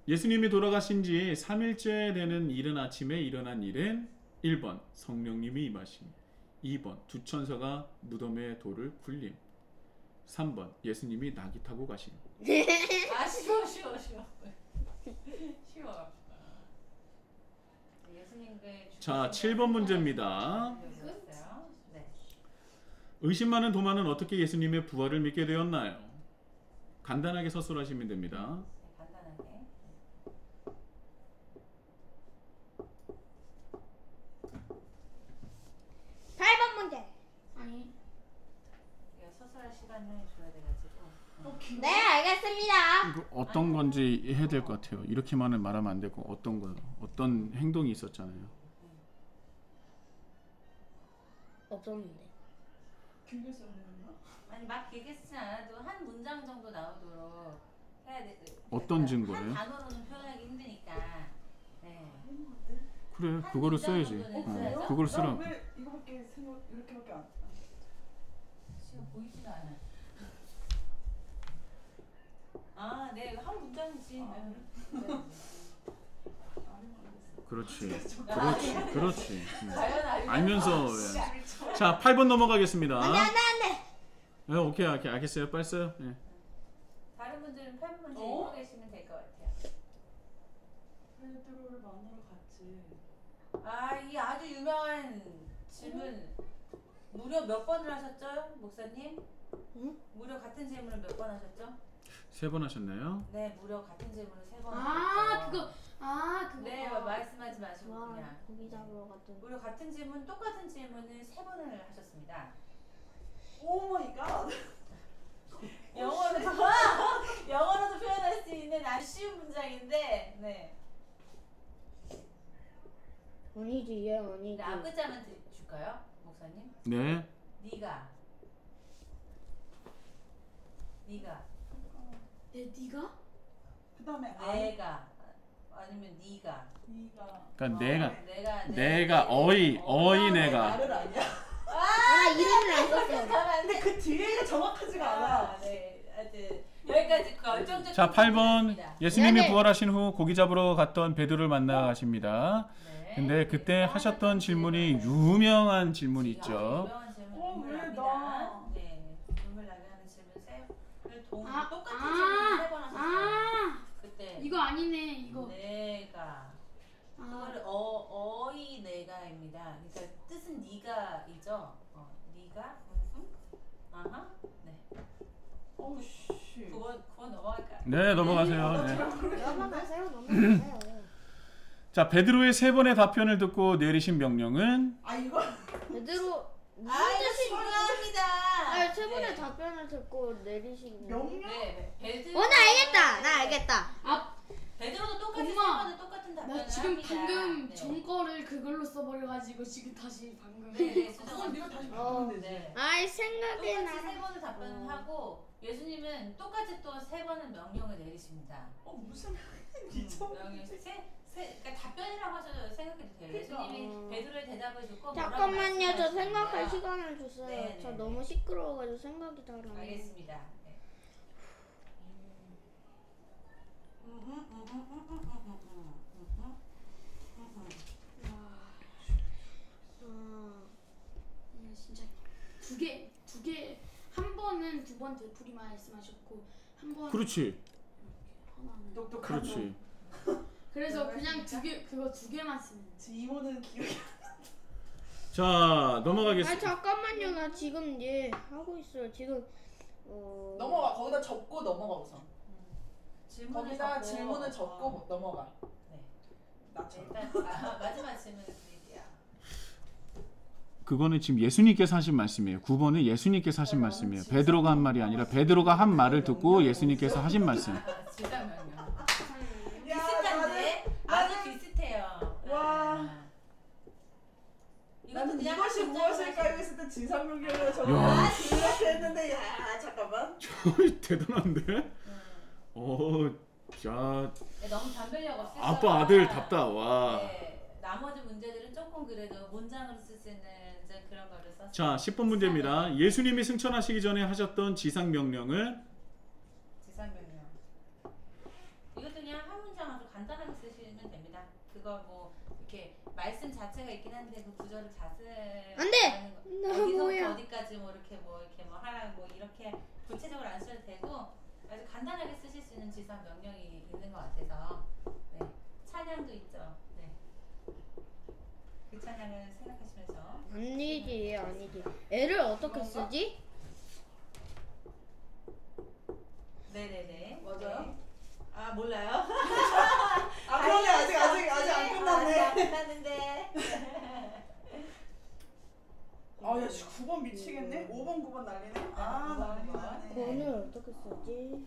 예수님이 돌아가신 지 3일째 되는 이른 아침에 일어난 일은 1번 성령님이 임하심, 2번 두 천사가 무덤의 돌을 굴림, 3번 예수님이 나귀 타고 가심. 아 쉬워. 쉬워. 예수님께 자, 7번 문제입니다. 네. 의심 많은 도마는 어떻게 예수님의 부활을 믿게 되었나요? 간단하게 서술하시면 됩니다. 간단하게. 팔번 문제. 아니. 이거 서술할 시간을 줘야 돼가지고. 네 알겠습니다. 이거 어떤 건지 해야 될 것 같아요. 이렇게만은 말하면 안 되고 어떤 행동이 있었잖아요. 없었는데. 길게 써야 되나? 아니 막 길게 쓰지 않아도 한 문장 정도 나오도록 해야 돼. 어떤 증거예요? 한 단어로는 표현하기 힘드니까. 네. 그래, 그거를 써야지. 그래요? 그걸 쓰라고. 왜 이거밖에 생각 이렇게밖에 안. 지금 보이지도 않아. 아, 네, 한 문장이지. 네. 그렇지. 과연 알면서 왜. 자, 8번 넘어가겠습니다. 안돼. 네, 오케이, 알겠어요. 빨리 써요. 네. 다른 분들은 8번 문제 어? 읽고 계시면 될 것 같아요. 베드로를 만나러 갔지. 아, 이 아주 유명한 질문. 무려 몇 번을 하셨죠, 목사님? 응? 무려 같은 질문을 몇 번 하셨죠? 3번 하셨나요? 네, 무려 같은 질문을 3번 아 하셨죠. 그거. 네, 말씀하지 마시고 와 그냥. 고기 잡으러 갔더니. 무려 같은 질문, 똑같은 질문을 3번을 하셨습니다. 오 마이 갓. 영어로도 표현할 수 있는 아주 쉬운 문장인데, 네. 아니지 얘 아니지. 네, 앞글자만 줄까요, 목사님? 네. 네가. 네가? 그다음에 내가 아니면 네가. 네가. 그러니까 내가 내가 어이 내가. 나를 아니야. 아 이름을 안 썼어. 근데 그 뒤에가 정확하지가 않아. 네, 하여튼 여기까지 결정적. 자, 8번 예수님이 미안해. 부활하신 후 고기 잡으러 갔던 베드로를 만나 가십니다. 네. 근데 그때 하셨던 질문이 유명한 질문이 있죠. 유명한 질문. 왜 눈물 나? 납니다. 네, 눈물 나게 하는 질문 똑같은 아, 질문 3번 하셨어요. 아 그때 이거 아니네 이거. 내가. 그거를 어이 내가입니다. 그러니까 뜻은 네가이죠. 네가. 아하. 네. 오씨. 그건 넘어갈까요? 네, 넘어가세요. 네. 넘어가세요. 자, 베드로의 3번의 답변을 듣고 내리신 명령은 아 이거. 이거 중요합니다. 세 번의 네. 답변을 듣고 내리시는. 명령? 네, 베드로. 나 알겠다. 나 알겠다. 베드로도 똑같이 엄마, 세번은 똑같은 답변을 나 지금 합니다. 방금 네. 전 거를 그걸로 써버려가지고 지금 다시 방금 네, 그건 수정은 네가 다시 바꾸면 되지. 네. 아이 생각이 똑같이 세 나. 번을 답변을 하고 예수님은 똑같이 또 세 번은 명령을 내리십니다. 무슨 미쳐. 명령 그러니까 답변이라고 하셔도 생각해도 돼요. 그러니까. 예수님이 베드로의 대답을 듣고 잠깐만요. 저 뭐라고 생각할 말씀하셨습니다. 시간을 주세요. 네, 저 네, 너무 시끄러워가지고 생각이 잘 안 나. 알겠습니다. 네. 진짜 두 개 한 번은 두 번 되풀이 말씀하셨고 한 번은 그렇지. 하나는 똑똑한 그렇지. 그래서 그냥 그거 두 개만 쓰면 돼. 이모는 기억이 자, 아 넘어가겠습니다. 잠깐만요. 나 지금 하고 있어요. 지금 넘어가. 거기다 접고 넘어가 우선. 질문을 거기다 적고, 질문을 적고 넘어가. 네. 나처럼. 일단 마지막 질문을 드릴게요. 그거는 지금 예수님께서 하신 말씀이에요. 9번은 예수님께서 하신 말씀이에요. 베드로가 한 말이 아니라 베드로가 한 말을 듣고 예수님께서 하신 말씀. 지상 명령. 야, 비슷한데 아주 비슷해요. 와. 이것도 나는 그냥 이것이 한 무엇일까요? 했을 때 진상명령을 적어. 야. 이렇게 했는데 야 잠깐만. 대단한데? 자, 네, 너무 변별력 없을 아빠 아들 답다. 와. 네, 나머지 문제들은 조금 그래도 문장으로 쓸 수 있는 이제 그런 거를 썼어요. 자, 10번 문제입니다. 예수님이 승천하시기 전에 하셨던 지상 명령을 지상 명령. 이것도 그냥 한 문장 아주 간단하게 쓰시면 됩니다. 그거 뭐 이렇게 말씀 자체가 있긴 한데 그 구절을 자세히 안 돼! 나 어디서 뭐야. 어디까지 뭐 이렇게 뭐 하라고 뭐 이렇게 구체적으로 안 써도 되고 아주 간단하게 쓰실 수 있는 지상 명령이 있는 것 같아서 네. 찬양도 있죠. 네. 그 찬양을 생각하시면서 아니지. 애를 어떻게 쓰지? 네네네. 맞아요? 네. 아 몰라요? 아 그러네 아직 안 끝났네. 안 끝났는데. 아야 9번 미치겠네. 5번 9번 난리네. 아 난리네. 번을 어떻게 쓰지?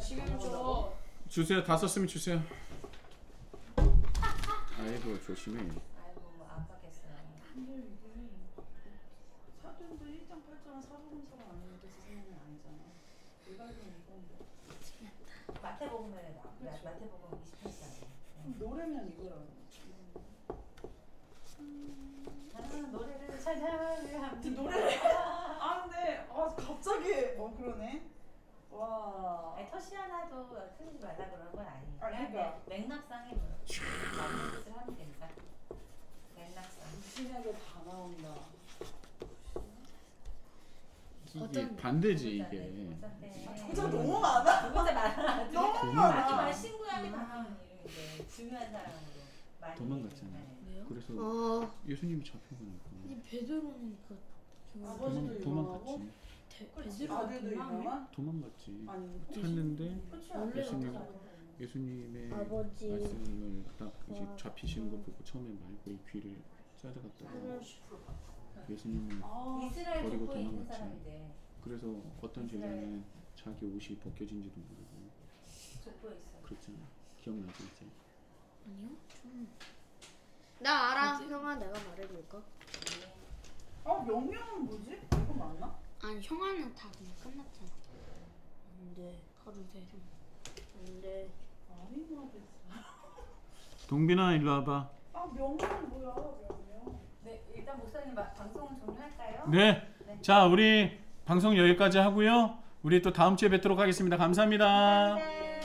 지금 저 주세요. 다 썼으면 주세요. 아이고 조심해. 아이고 뭐 안팎했어요. 사도행전 1장 8절은 사도행서가 아니면 또 세상은 아니잖아. 일반적인 이건 마태복음에 나와. 마태복음 28장. 노래면 이거라. 노래를 찾아야 합니다. 노래. 아 근데 갑자기 그러네. 와. 아니, 터시 하나도 틀리지 말라 그런 건 아니니까. 아, 그러니까. 맥락상에 뭐 맞는 뜻을 하면 됩니다. 맥락상. 무신약에 다 나온다. 이게 반대지 이게. 진짜 너무 많아. 누군지 많아. 너무 많이 많아. 신구약이 다 나오는 이름인데 중요한 사람으로 많이. 도망갔잖아. 네. 그래서 이 예수님이 잡혀가니까 베드로는 아버지도 유명하고 베드로 아들도 유명한. 도망갔지. 아니 찾는데 그렇죠. 예수님의 아버지. 말씀을 딱 이제 잡히시는 거 보고 처음에 말고 귀를 짜져갔다가 예수님은 이스라엘 버리고 국보에 있는 도망갔지. 사람인데 그래서 어떤 제자는 자기 옷이 벗겨진지도 모르고 족보에 있어. 그랬잖아. 기억나지 이제? 아니요? 나 알아. 형아 내가 말해줄까? 명령은 뭐지? 이거 맞나? 아니 형아는 다 그냥 끝났잖아. 안돼. 하루 세 안돼. 아니나 됐어. 동빈아 일로 와봐. 명령은 뭐야? 명령. 네, 일단 목사님 방송 종료할까요? 네. 자 우리 방송 여기까지 하고요. 우리 또 다음 주에 뵙도록 하겠습니다. 감사합니다. 네.